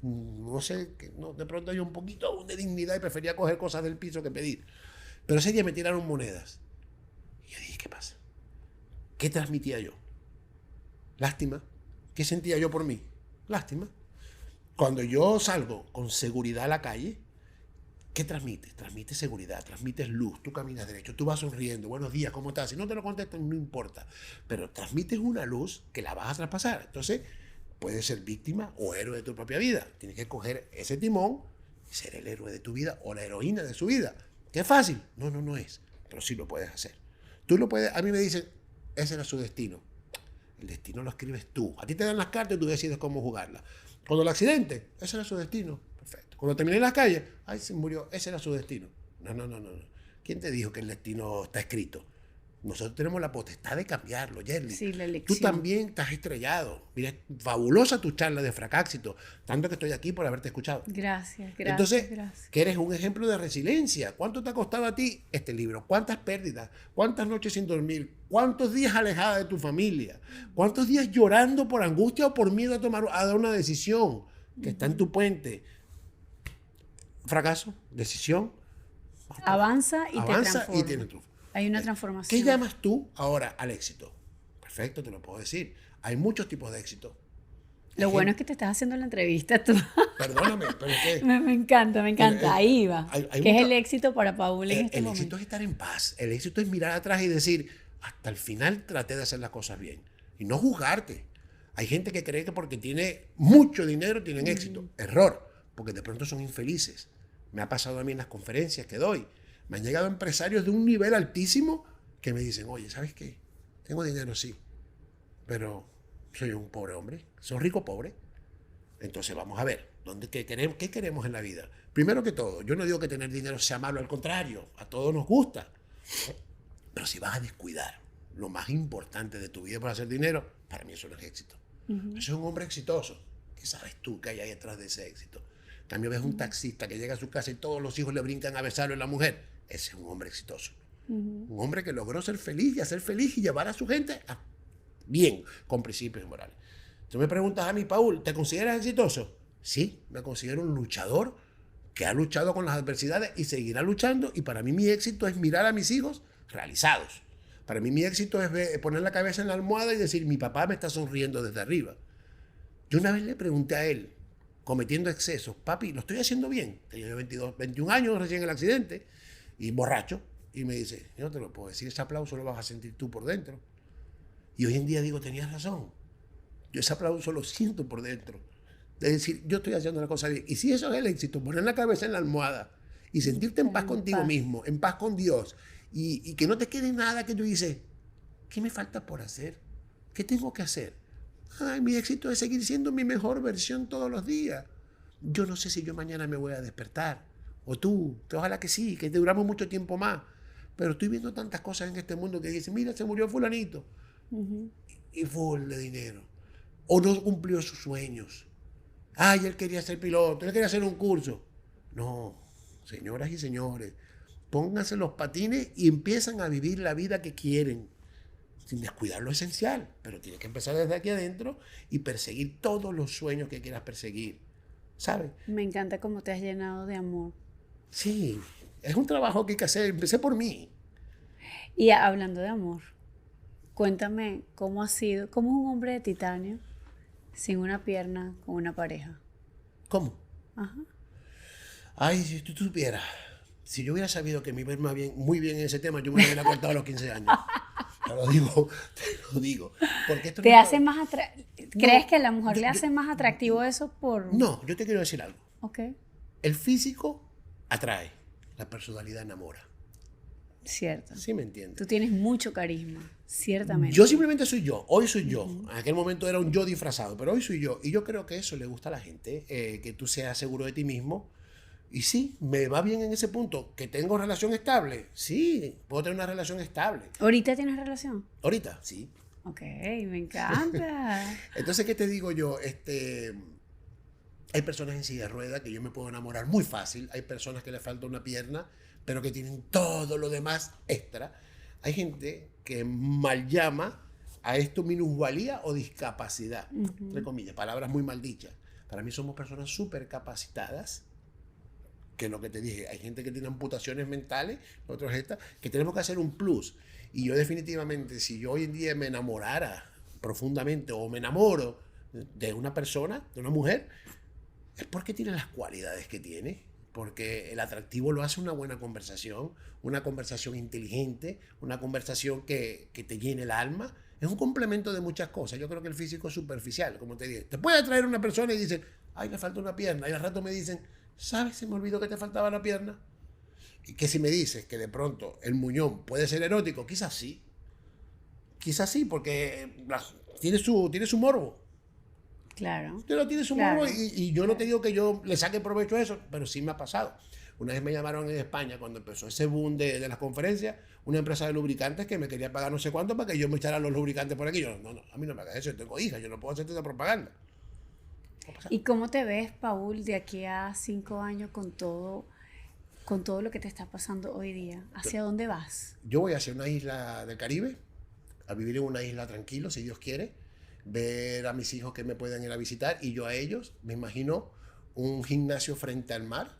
No sé, no, de pronto hay un poquito aún de dignidad y prefería coger cosas del piso que pedir. Pero ese día me tiraron monedas. Y yo dije, ¿qué pasa? ¿Qué transmitía yo? Lástima. ¿Qué sentía yo por mí? Lástima. Cuando yo salgo con seguridad a la calle, ¿qué transmites? Transmites seguridad, transmites luz, tú caminas derecho, tú vas sonriendo, buenos días, ¿cómo estás? Si no te lo contestan, no importa. Pero transmites una luz que la vas a traspasar. Entonces, puedes ser víctima o héroe de tu propia vida. Tienes que coger ese timón y ser el héroe de tu vida o la heroína de su vida. ¿Qué es fácil? No, no es. Pero sí lo puedes hacer. Tú lo puedes, a mí me dicen, ese era su destino. El destino lo escribes tú. A ti te dan las cartas y tú decides cómo jugarlas. Cuando el accidente, ese era su destino. Perfecto. Cuando terminé en las calles, ay, se murió, ese era su destino. No. ¿Quién te dijo que el destino está escrito? Nosotros tenemos la potestad de cambiarlo, Yerli. Sí, la Tú elección. también estás estrellado. Mira, fabulosa tu charla de Fracáxito. Tanto que estoy aquí por haberte escuchado. Gracias. Entonces, Gracias. que eres un ejemplo de resiliencia. ¿Cuánto te ha costado a ti este libro? ¿Cuántas pérdidas? ¿Cuántas noches sin dormir? ¿Cuántos días alejada de tu familia? ¿Cuántos días llorando por angustia o por miedo a dar una decisión que está en tu puente? Fracaso, decisión. Avanza y te Avanza transforma. y tiene triunfo. Hay una transformación. ¿Qué llamas tú ahora al éxito? Perfecto, te lo puedo decir. Hay muchos tipos de éxito. Lo bueno es que te estás haciendo la entrevista tú. Perdóname, pero es que Me encanta. Ahí va. hay ¿Qué es mucha- el éxito para Paul en este el momento? éxito es estar en paz. El éxito es mirar atrás y decir, hasta el final traté de hacer las cosas bien. Y no juzgarte. Hay gente que cree que porque tiene mucho dinero tienen éxito. Error, porque de pronto son infelices. Me ha pasado a mí en las conferencias que doy. Me han llegado empresarios de un nivel altísimo que me dicen, oye, ¿sabes qué? Tengo dinero, sí, pero soy un pobre hombre. Soy rico pobre. Entonces vamos a ver, ¿qué queremos en la vida? Primero que todo, yo no digo que tener dinero sea malo, al contrario, a todos nos gusta. Pero si vas a descuidar lo más importante de tu vida para hacer dinero, para mí eso no es éxito. Eso es un hombre exitoso. ¿Qué sabes tú que hay ahí detrás de ese éxito? En cambio ves un taxista que llega a su casa y todos los hijos le brincan a besarlo a la mujer. Ese es un hombre exitoso. Un hombre que logró ser feliz y hacer feliz y llevar a su gente bien, con principios morales. Tú me preguntas a mí, Paul, ¿te consideras exitoso? Sí, me considero un luchador que ha luchado con las adversidades y seguirá luchando. Y para mí mi éxito es mirar a mis hijos realizados. Para mí mi éxito es poner la cabeza en la almohada y decir, mi papá me está sonriendo desde arriba. Yo una vez le pregunté a él, cometiendo excesos, papi, ¿lo estoy haciendo bien? Tenía 21 años recién el accidente y borracho. Y me dice, yo no te lo puedo decir, ese aplauso lo vas a sentir tú por dentro. Y hoy en día digo, tenías razón. Yo ese aplauso lo siento por dentro. Es decir, yo estoy haciendo la cosa bien. Y si eso es el éxito, poner la cabeza en la almohada y sentirte en paz contigo mismo, en paz con Dios, y que no te quede nada que tú dices, ¿qué me falta por hacer? ¿Qué tengo que hacer? Ay, mi éxito es seguir siendo mi mejor versión todos los días. Yo no sé si yo mañana me voy a despertar. O tú, que ojalá que sí, que duramos mucho tiempo más. Pero estoy viendo tantas cosas en este mundo que dicen, mira, se murió fulanito. Y full de dinero. O no cumplió sus sueños. Ay, él quería ser piloto, él quería hacer un curso. No, señoras y señores, pónganse los patines y empiezan a vivir la vida que quieren, sin descuidar lo esencial. Pero tienes que empezar desde aquí adentro y perseguir todos los sueños que quieras perseguir. ¿Sabes? Me encanta cómo te has llenado de amor. Sí, es un trabajo que hay que hacer. Empecé por mí. Y hablando de amor, cuéntame cómo ha sido, cómo es un hombre de titanio sin una pierna con una pareja. ¿Cómo? Ajá. Ay, si tú supieras, si yo hubiera sabido que me iba a ir muy bien en ese tema, yo me lo hubiera cortado a los 15 años. Te lo digo. Porque esto ¿Te no hace más ¿Crees que a la mujer le hace más atractivo eso por...? No, yo te quiero decir algo. Ok. El físico atrae, la personalidad enamora. Cierto. ¿Sí me entiendes? Tú tienes mucho carisma, ciertamente. Yo simplemente soy yo, hoy soy yo. En aquel momento era un yo disfrazado, pero hoy soy yo. Y yo creo que eso le gusta a la gente, que tú seas seguro de ti mismo, Y sí, me va bien en ese punto. ¿Que tengo relación estable? Sí, puedo tener una relación estable. ¿Ahorita tienes relación? Ahorita, sí. Ok, me encanta. Entonces, ¿qué te digo yo? Hay personas en silla de ruedas que yo me puedo enamorar muy fácil. Hay personas que le falta una pierna, pero que tienen todo lo demás extra. Hay gente que mal llama a esto minusvalía o discapacidad, entre comillas, palabras muy mal dichas. Para mí somos personas súper capacitadas, que es lo que te dije, hay gente que tiene amputaciones mentales, nosotros esta, que tenemos que hacer un plus. Y yo definitivamente, si yo hoy en día me enamorara profundamente o me enamoro de una persona, de una mujer, es porque tiene las cualidades que tiene, porque el atractivo lo hace una conversación inteligente, una conversación que te llene el alma. Es un complemento de muchas cosas. Yo creo que el físico es superficial, como te dije. Te puede atraer una persona y dicen, ay, le falta una pierna. Y al rato me dicen, ¿sabes? Se me olvidó que te faltaba la pierna. Y que si me dices que de pronto el muñón puede ser erótico, quizás sí. Quizás sí, porque tiene su morbo. Claro. Usted no tiene su Claro. morbo y yo no te digo que yo le saque provecho a eso, pero sí me ha pasado. Una vez me llamaron en España cuando empezó ese boom de las conferencias, una empresa de lubricantes que me quería pagar no sé cuánto para que yo me echara los lubricantes por aquí. Yo, no, a mí no me hagas eso, yo tengo hijas, yo no puedo hacerte esa propaganda. ¿Y cómo te ves, Paul, de aquí a 5 años con todo lo que te está pasando hoy día? ¿Hacia dónde vas? Yo voy hacia una isla del Caribe, a vivir en una isla tranquilo, si Dios quiere, ver a mis hijos que me puedan ir a visitar y yo a ellos. Me imagino un gimnasio frente al mar,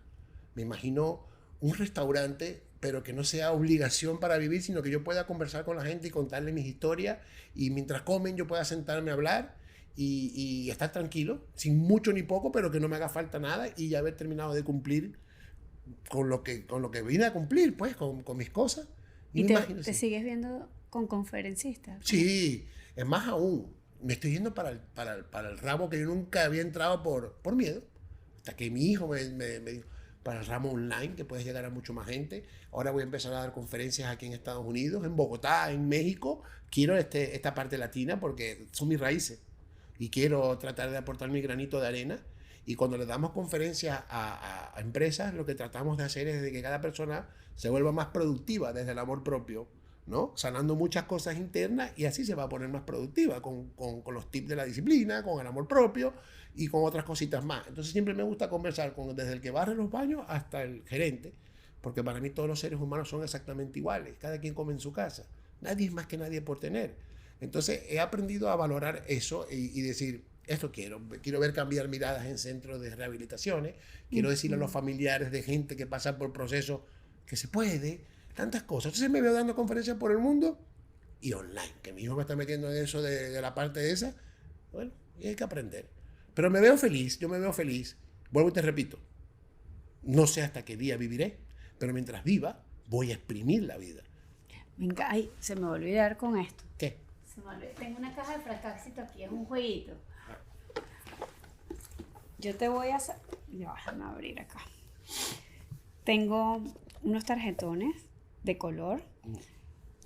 me imagino un restaurante, pero que no sea obligación para vivir, sino que yo pueda conversar con la gente y contarle mis historias y mientras comen yo pueda sentarme a hablar y estar tranquilo, sin mucho ni poco, pero que no me haga falta nada y ya haber terminado de cumplir con lo que vine a cumplir, pues, con mis cosas. Y ¿Y me imagino, te sí. sigues viendo con conferencistas? Sí, es más aún. Me estoy yendo para el ramo que yo nunca había entrado por miedo. Hasta que mi hijo me dijo, para el ramo online, que puedes llegar a mucho más gente. Ahora voy a empezar a dar conferencias aquí en Estados Unidos, en Bogotá, en México. Quiero esta parte latina porque son mis raíces. Y quiero tratar de aportar mi granito de arena. Y cuando le damos conferencias a empresas, lo que tratamos de hacer es de que cada persona se vuelva más productiva desde el amor propio, ¿no? Sanando muchas cosas internas y así se va a poner más productiva con los tips de la disciplina, con el amor propio y con otras cositas más. Entonces siempre me gusta conversar desde el que barre los baños hasta el gerente, porque para mí todos los seres humanos son exactamente iguales, cada quien come en su casa, nadie es más que nadie por tener. Entonces he aprendido a valorar eso y decir, esto quiero ver cambiar miradas en centros de rehabilitaciones, quiero decirle a los familiares de gente que pasa por procesos que se puede, tantas cosas. Entonces me veo dando conferencias por el mundo y online, que mi hijo me está metiendo en eso de la parte esa. Bueno, y hay que aprender. Pero me veo feliz, yo me veo feliz. Vuelvo y te repito, no sé hasta qué día viviré, pero mientras viva, voy a exprimir la vida. Ay, se me va a olvidar con esto. ¿Qué? Se me olvidó. Tengo una caja de fracasito aquí, es un jueguito. Yo te voy a hacer... Ya, déjame abrir acá. Tengo unos tarjetones de color.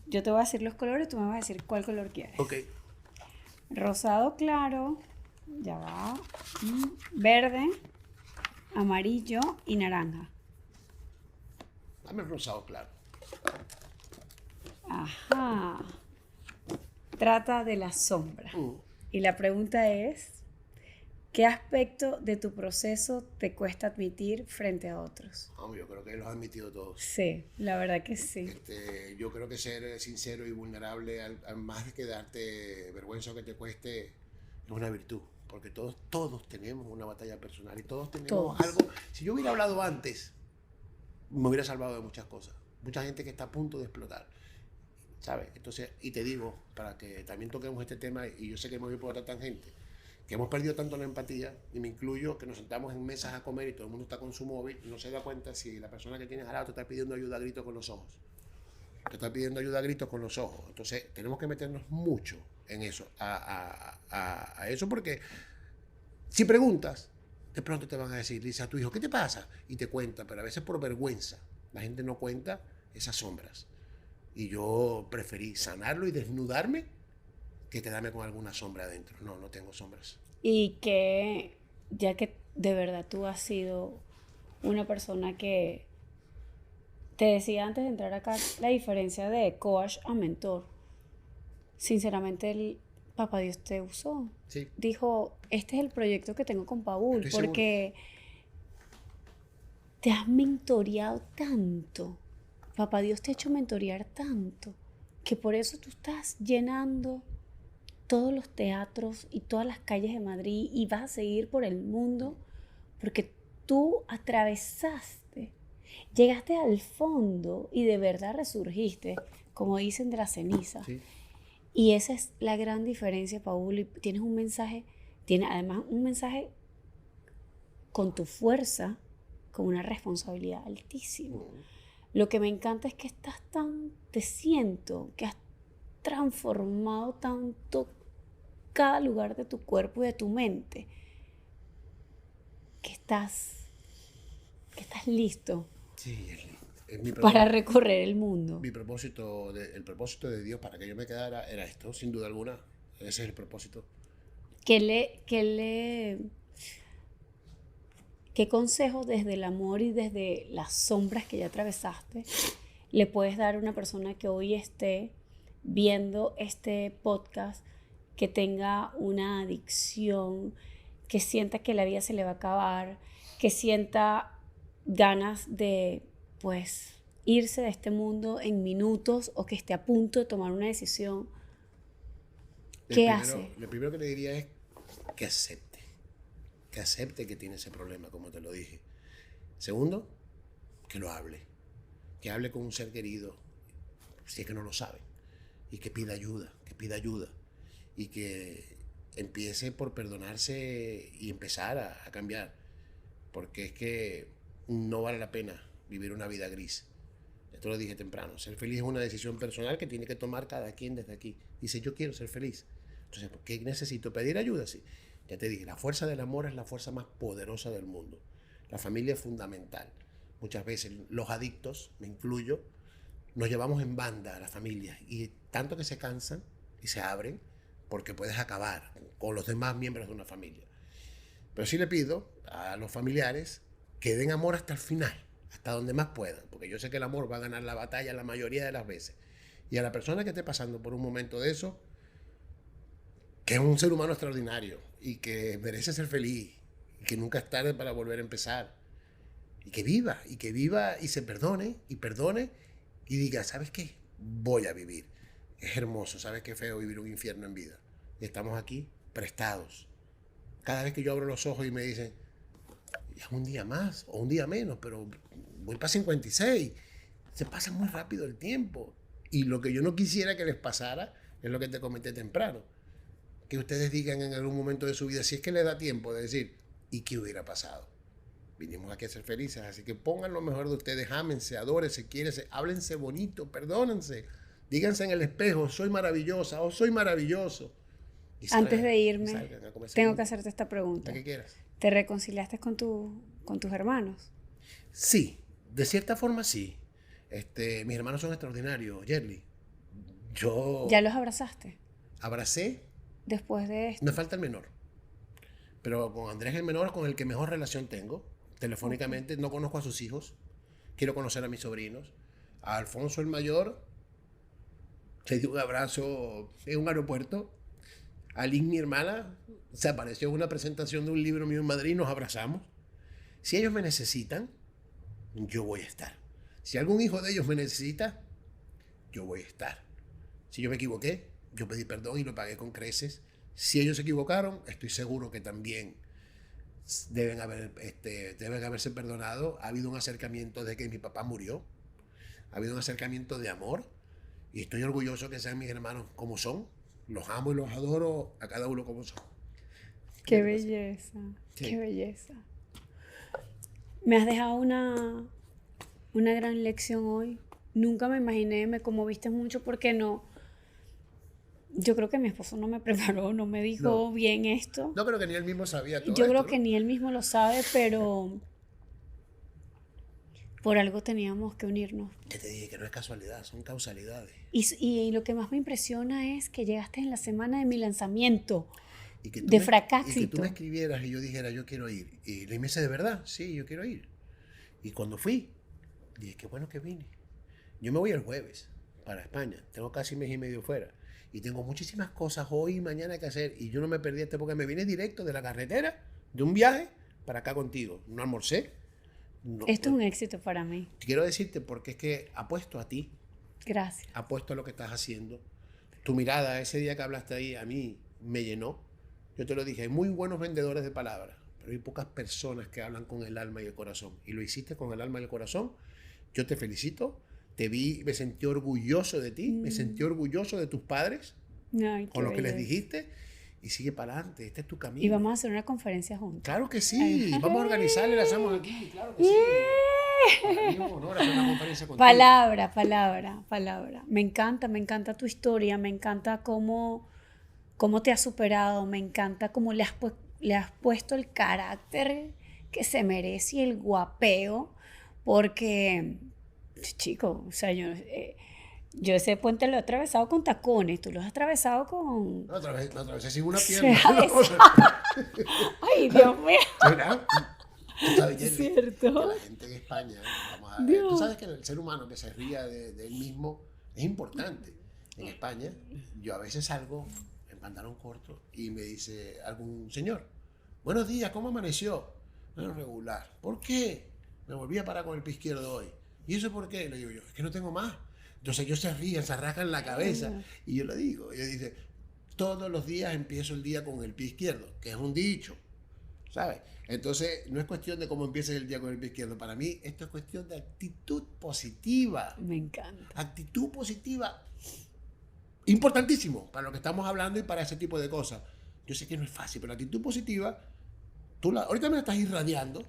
Yo te voy a decir los colores, tú me vas a decir cuál color quieres. Ok. Rosado claro, ya va, verde, amarillo y naranja. Dame el rosado claro. Ajá. Trata de la sombra. Y la pregunta es, ¿qué aspecto de tu proceso te cuesta admitir frente a otros? Yo creo que los han admitido todos. Sí, la verdad que sí. Yo creo que ser sincero y vulnerable, al más de que darte vergüenza o que te cueste, es una virtud. Porque todos tenemos una batalla personal y todos tenemos algo. Si yo hubiera hablado antes, me hubiera salvado de muchas cosas. Mucha gente que está a punto de explotar, ¿sabes? Entonces, y te digo, para que también toquemos este tema, y yo sé que me voy por otra tangente, que hemos perdido tanto la empatía, y me incluyo, que nos sentamos en mesas a comer y todo el mundo está con su móvil y no se da cuenta si la persona que tienes al lado te está pidiendo ayuda a gritos con los ojos. Te está pidiendo ayuda a gritos con los ojos. Entonces, tenemos que meternos mucho en eso, a eso, porque si preguntas, de pronto te van a decir, dice a tu hijo, ¿qué te pasa? Y te cuenta, pero a veces por vergüenza. La gente no cuenta esas sombras. Y yo preferí sanarlo y desnudarme que quedarme con alguna sombra adentro. No tengo sombras. Y que, ya que de verdad tú has sido una persona que te decía antes de entrar acá la diferencia de coach a mentor. Sinceramente, el Papá Dios te usó. Sí. Dijo, este es el proyecto que tengo con Paul, Estoy porque te has mentoreado tanto. Papá Dios te ha hecho mentorear tanto, que por eso tú estás llenando todos los teatros y todas las calles de Madrid y vas a seguir por el mundo, porque tú atravesaste, llegaste al fondo y de verdad resurgiste, como dicen, de la ceniza. Sí. Y esa es la gran diferencia, Paul. Y tienes un mensaje, tienes además un mensaje con tu fuerza, con una responsabilidad altísima. Lo que me encanta es que te siento que has transformado tanto cada lugar de tu cuerpo y de tu mente, que estás listo Sí, es mi para recorrer el mundo. Mi propósito, el propósito de Dios para que yo me quedara era esto, sin duda alguna. Ese es el propósito. ¿Qué consejo desde el amor y desde las sombras que ya atravesaste le puedes dar a una persona que hoy esté viendo este podcast, que tenga una adicción, que sienta que la vida se le va a acabar, que sienta ganas de, pues, irse de este mundo en minutos o que esté a punto de tomar una decisión? ¿Qué hace? Lo primero que le diría es que acepte que tiene ese problema, como te lo dije. Segundo, que lo hable. Que hable con un ser querido, si es que no lo sabe. Y que pida ayuda. Y que empiece por perdonarse y empezar a cambiar. Porque es que no vale la pena vivir una vida gris. Esto lo dije temprano. Ser feliz es una decisión personal que tiene que tomar cada quien desde aquí. Dice, yo quiero ser feliz. Entonces, ¿por qué necesito pedir ayuda? Sí. Ya te dije, la fuerza del amor es la fuerza más poderosa del mundo. La familia es fundamental. Muchas veces los adictos, me incluyo, nos llevamos en banda a la familia y tanto que se cansan y se abren porque puedes acabar con los demás miembros de una familia. Pero sí le pido a los familiares que den amor hasta el final, hasta donde más puedan, porque yo sé que el amor va a ganar la batalla la mayoría de las veces. Y a la persona que esté pasando por un momento de eso, que es un ser humano extraordinario y que merece ser feliz y que nunca es tarde para volver a empezar y que viva y se perdone y diga, ¿sabes qué? Voy a vivir. Es hermoso, ¿sabes qué feo vivir un infierno en vida? Y estamos aquí prestados. Cada vez que yo abro los ojos y me dicen, ya es un día más o un día menos, pero voy para 56. Se pasa muy rápido el tiempo. Y lo que yo no quisiera que les pasara es lo que te comenté temprano. Que ustedes digan en algún momento de su vida, si es que les da tiempo de decir, ¿y qué hubiera pasado? Vinimos aquí a ser felices, así que pongan lo mejor de ustedes, ámense, adórense, quiérense, háblense bonito, perdónense, díganse en el espejo, soy maravillosa o soy maravilloso. Antes de irme, tengo que hacerte esta pregunta. La que quieras. ¿Te reconciliaste con tus hermanos? Sí, de cierta forma sí. Mis hermanos son extraordinarios, Yerly. ¿Ya los abrazaste? Abracé. Después de esto. Me falta el menor. Pero con Andrés el menor es con el que mejor relación tengo. Telefónicamente, no conozco a sus hijos. Quiero conocer a mis sobrinos. A Alfonso el mayor, le di un abrazo en un aeropuerto. A Liz, mi hermana, se apareció en una presentación de un libro mío en Madrid y nos abrazamos. Si ellos me necesitan, yo voy a estar. Si algún hijo de ellos me necesita, yo voy a estar. Si yo me equivoqué, yo pedí perdón y lo pagué con creces. Si ellos se equivocaron, estoy seguro que también deben haberse perdonado. Ha habido un acercamiento desde que mi papá murió. Ha habido un acercamiento de amor. Y estoy orgulloso que sean mis hermanos como son. Los amo y los adoro a cada uno como son. Qué belleza, sí. Qué belleza. Me has dejado una gran lección hoy. Nunca me imaginé, me conmoviste mucho porque no. Yo creo que mi esposo no me preparó, no me dijo bien esto. No creo que ni él mismo sabía todo Yo esto, creo que ni él mismo lo sabe, pero por algo teníamos que unirnos. Que te dije que no es casualidad, son causalidades. Y lo que más me impresiona es que llegaste en la semana de mi lanzamiento de Fracáxito. Y que tú me escribieras y yo dijera, yo quiero ir. Y le dice, ¿de verdad? Sí, yo quiero ir. Y cuando fui, dije, qué bueno que vine. Yo me voy el jueves para España. Tengo casi mes y medio fuera. Y tengo muchísimas cosas hoy y mañana que hacer. Y yo no me perdí porque me vine directo de la carretera, de un viaje, para acá contigo. No almorcé. No, Esto es un éxito para mí. quiero decirte porque es que apuesto a ti. Gracias. Apuesto a lo que estás haciendo. Tu mirada, ese día que hablaste ahí, a mí me llenó. Yo te lo dije, hay muy buenos vendedores de palabras, pero hay pocas personas que hablan con el alma y el corazón. Y lo hiciste con el alma y el corazón. Yo te felicito. Te vi, me sentí orgulloso de ti, me sentí orgulloso de tus padres, Ay, con lo que les bello. dijiste, y sigue para adelante, este es tu camino. Y vamos a hacer una conferencia juntos. Claro que sí, vamos a organizarle, la hacemos aquí, claro que sí. Para mí es un honor hacer una conferencia contigo. Palabra. Me encanta tu historia, me encanta cómo te has superado, me encanta cómo le has puesto el carácter que se merece y el guapeo, porque, chico, o sea, yo ese puente lo he atravesado con tacones, tú lo has atravesado con... No, otra vez sigo una O pierna. sea, Ay, Dios mío. ¿Verdad? Tú sabes, Es Jenny, cierto. que la gente en España, vamos a ver, Dios. tú sabes que el ser humano que se ría de él mismo es importante. En España, yo a veces salgo en pantalón corto y me dice algún señor, buenos días, ¿cómo amaneció? Bueno, regular. ¿Por qué? Me volví a parar con el pie izquierdo hoy. ¿Y eso por qué? Le digo yo, es que no tengo más. Entonces ellos se ríen, se arrancan la cabeza. Y yo le digo, ella dice, todos los días empiezo el día con el pie izquierdo, que es un dicho, ¿sabes? Entonces no es cuestión de cómo empieces el día con el pie izquierdo. Para mí esto es cuestión de actitud positiva. Me encanta. Actitud positiva, importantísimo para lo que estamos hablando y para ese tipo de cosas. Yo sé que no es fácil, pero la actitud positiva, ahorita me la estás irradiando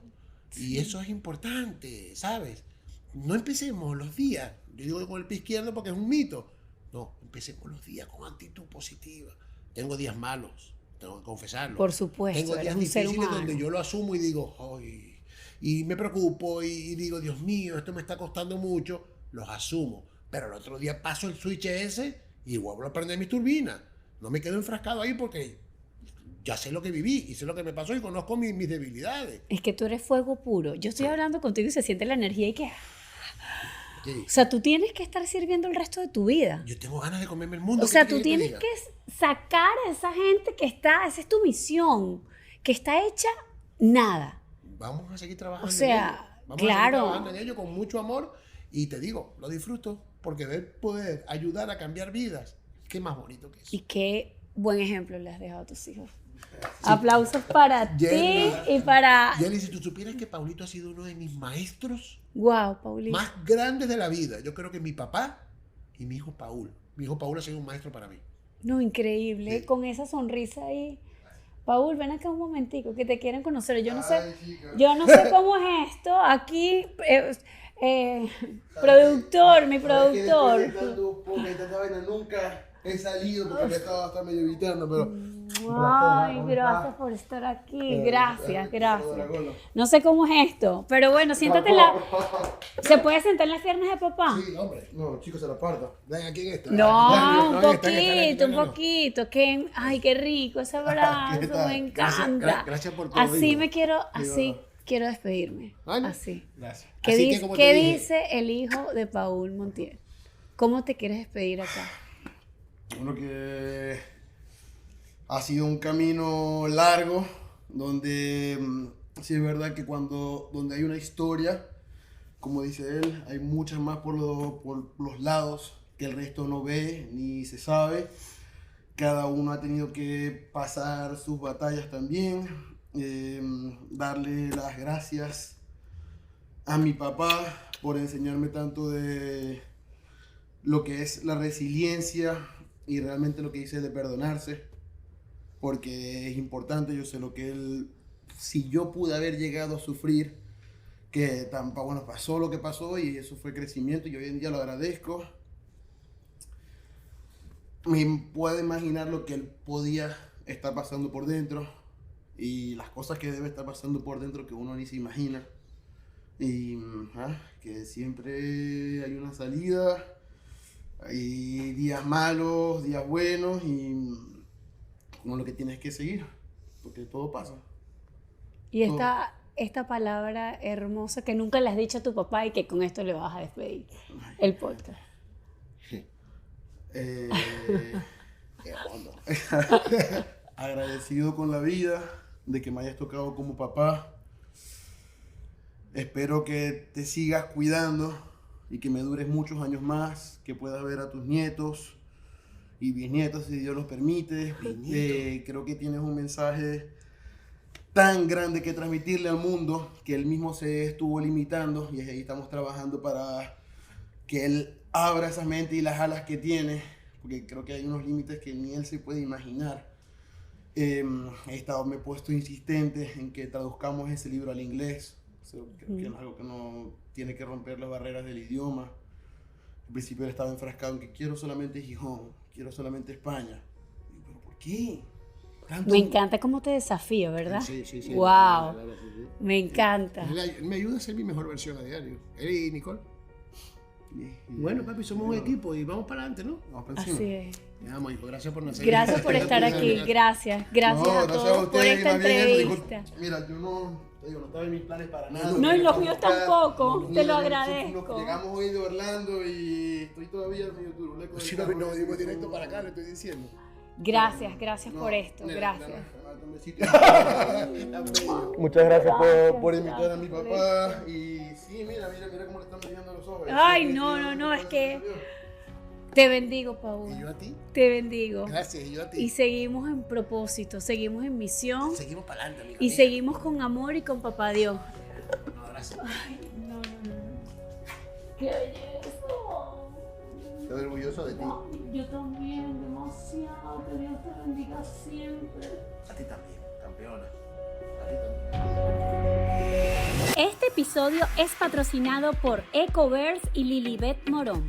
y eso es importante, ¿sabes? No empecemos los días, yo digo con el pie izquierdo porque es un mito. No, empecemos los días con actitud positiva. Tengo días malos, tengo que confesarlo. Por supuesto, Tengo eres días un ser difíciles humano. donde yo lo asumo y digo, ay, y me preocupo y digo, Dios mío, esto me está costando mucho. Los asumo, pero el otro día paso el switch ese y vuelvo a prender mis turbinas. No me quedo enfrascado ahí porque ya sé lo que viví y sé lo que me pasó y conozco mis debilidades. Es que tú eres fuego puro. Yo estoy hablando contigo y se siente la energía y que... Sí. O sea, tú tienes que estar sirviendo el resto de tu vida. Yo tengo ganas de comerme el mundo. O sea, ¿qué tú quieres tienes te que sacar a esa gente que está, esa es tu misión, que está hecha nada. Vamos a seguir trabajando O sea, en ello. Vamos a claro. seguir trabajando en ello con mucho amor y te digo, lo disfruto porque ver poder ayudar a cambiar vidas, qué más bonito que eso. Y qué buen ejemplo le has dejado a tus hijos. Aplausos para Jenny, ti y para... Jenny, si tú supieras que Paulito ha sido uno de mis maestros Wow, Paulito. más grandes de la vida. Yo creo que mi papá y mi hijo Paul. Mi hijo Paul ha sido un maestro para mí. No, increíble, Sí. con esa sonrisa ahí. Paul, ven acá un momentico, que te quieren conocer. Yo no sé, Ay, chica. yo no sé cómo es esto. Aquí, productor, mi productor. Es que después de tanto podcast y tanta vaina nunca he salido porque me estaba hasta medio evitando, pero... Ay, ¿cómo gracias estás? por estar aquí. Gracias. Gracias. No sé cómo es esto, pero bueno, siéntate en la... ¿Se puede sentar en las piernas de papá? Sí, hombre. No, chicos, se la parto. Ven aquí en esta. No, un en esta, poquito, un no. poquito. Ay, qué rico ese abrazo, ¿Qué tal? me encanta. Gracias por todo. Así hijo. me quiero, Digo, así quiero despedirme. Bueno. Así. Gracias. ¿Qué, Así que, dice, como qué te dije, dice el hijo de Paul Montiel? ¿Cómo te quieres despedir acá? Bueno, que ha sido un camino largo, donde sí es verdad que donde hay una historia, como dice él, hay muchas más por los lados que el resto no ve ni se sabe. Cada uno ha tenido que pasar sus batallas también. Darle las gracias a mi papá por enseñarme tanto de lo que es la resiliencia y realmente lo que dice de perdonarse, porque es importante. Yo sé lo que él, si yo pude haber llegado a sufrir, que tampoco, bueno, pasó lo que pasó y eso fue crecimiento y hoy en día lo agradezco. Me puedo imaginar lo que él podía estar pasando por dentro y las cosas que debe estar pasando por dentro que uno ni se imagina. Y que siempre hay una salida, hay días malos, días buenos y como lo que tienes que seguir, porque todo pasa. Y esta esta palabra hermosa que nunca le has dicho a tu papá y que con esto le vas a despedir el podcast? Eh, Qué hondo. agradecido con la vida de que me hayas tocado como papá. Espero que te sigas cuidando y que me dures muchos años más, que puedas ver a tus nietos y bisnietos si Dios los permite. Creo que tienes un mensaje tan grande que transmitirle al mundo que él mismo se estuvo limitando, y ahí estamos trabajando para que él abra esa mente y las alas que tiene, porque creo que hay unos límites que ni él se puede imaginar. Me he puesto insistente en que traduzcamos ese libro al inglés. Creo que es algo que no tiene que romper las barreras del idioma. Al principio él estaba enfrascado en que quiero solamente Gijón, quiero solamente España. ¿Pero por qué? Tanto... Me encanta cómo te desafío, ¿verdad? Sí. Wow. Claro. Me encanta. Él me ayuda a ser mi mejor versión a diario. Él y Nicole. Bueno, papi, somos un equipo y vamos para adelante, ¿no? Vamos para encima. Así es. Te amo, hijo. Gracias por nacer. Gracias por estar aquí. Gracias. Gracias a todos por esta entrevista. Mira, yo no estaba en mis planes para nada. No, y los míos tampoco. Te lo agradezco. Llegamos hoy de Orlando y estoy todavía medio turuleco. Si no, nos dimos directo para acá, le estoy diciendo. Gracias por esto. Gracias. Muchas gracias por invitar a mi papá. Y sí, mira cómo le están brillando los ojos. Ay, no, es que te bendigo, Paul. ¿Y yo a ti? Te bendigo. Gracias, y yo a ti. Y seguimos en propósito, seguimos en misión Seguimos para adelante, amiga y mía. seguimos con amor y con Papá Dios. No, gracias. Ay, no. ¡Qué belleza! Estoy orgulloso de ti. Yo también, demasiado. Que Dios te bendiga siempre. A ti también, campeona. A ti también. Este episodio es patrocinado por Ecoverse y Lilibet Morón.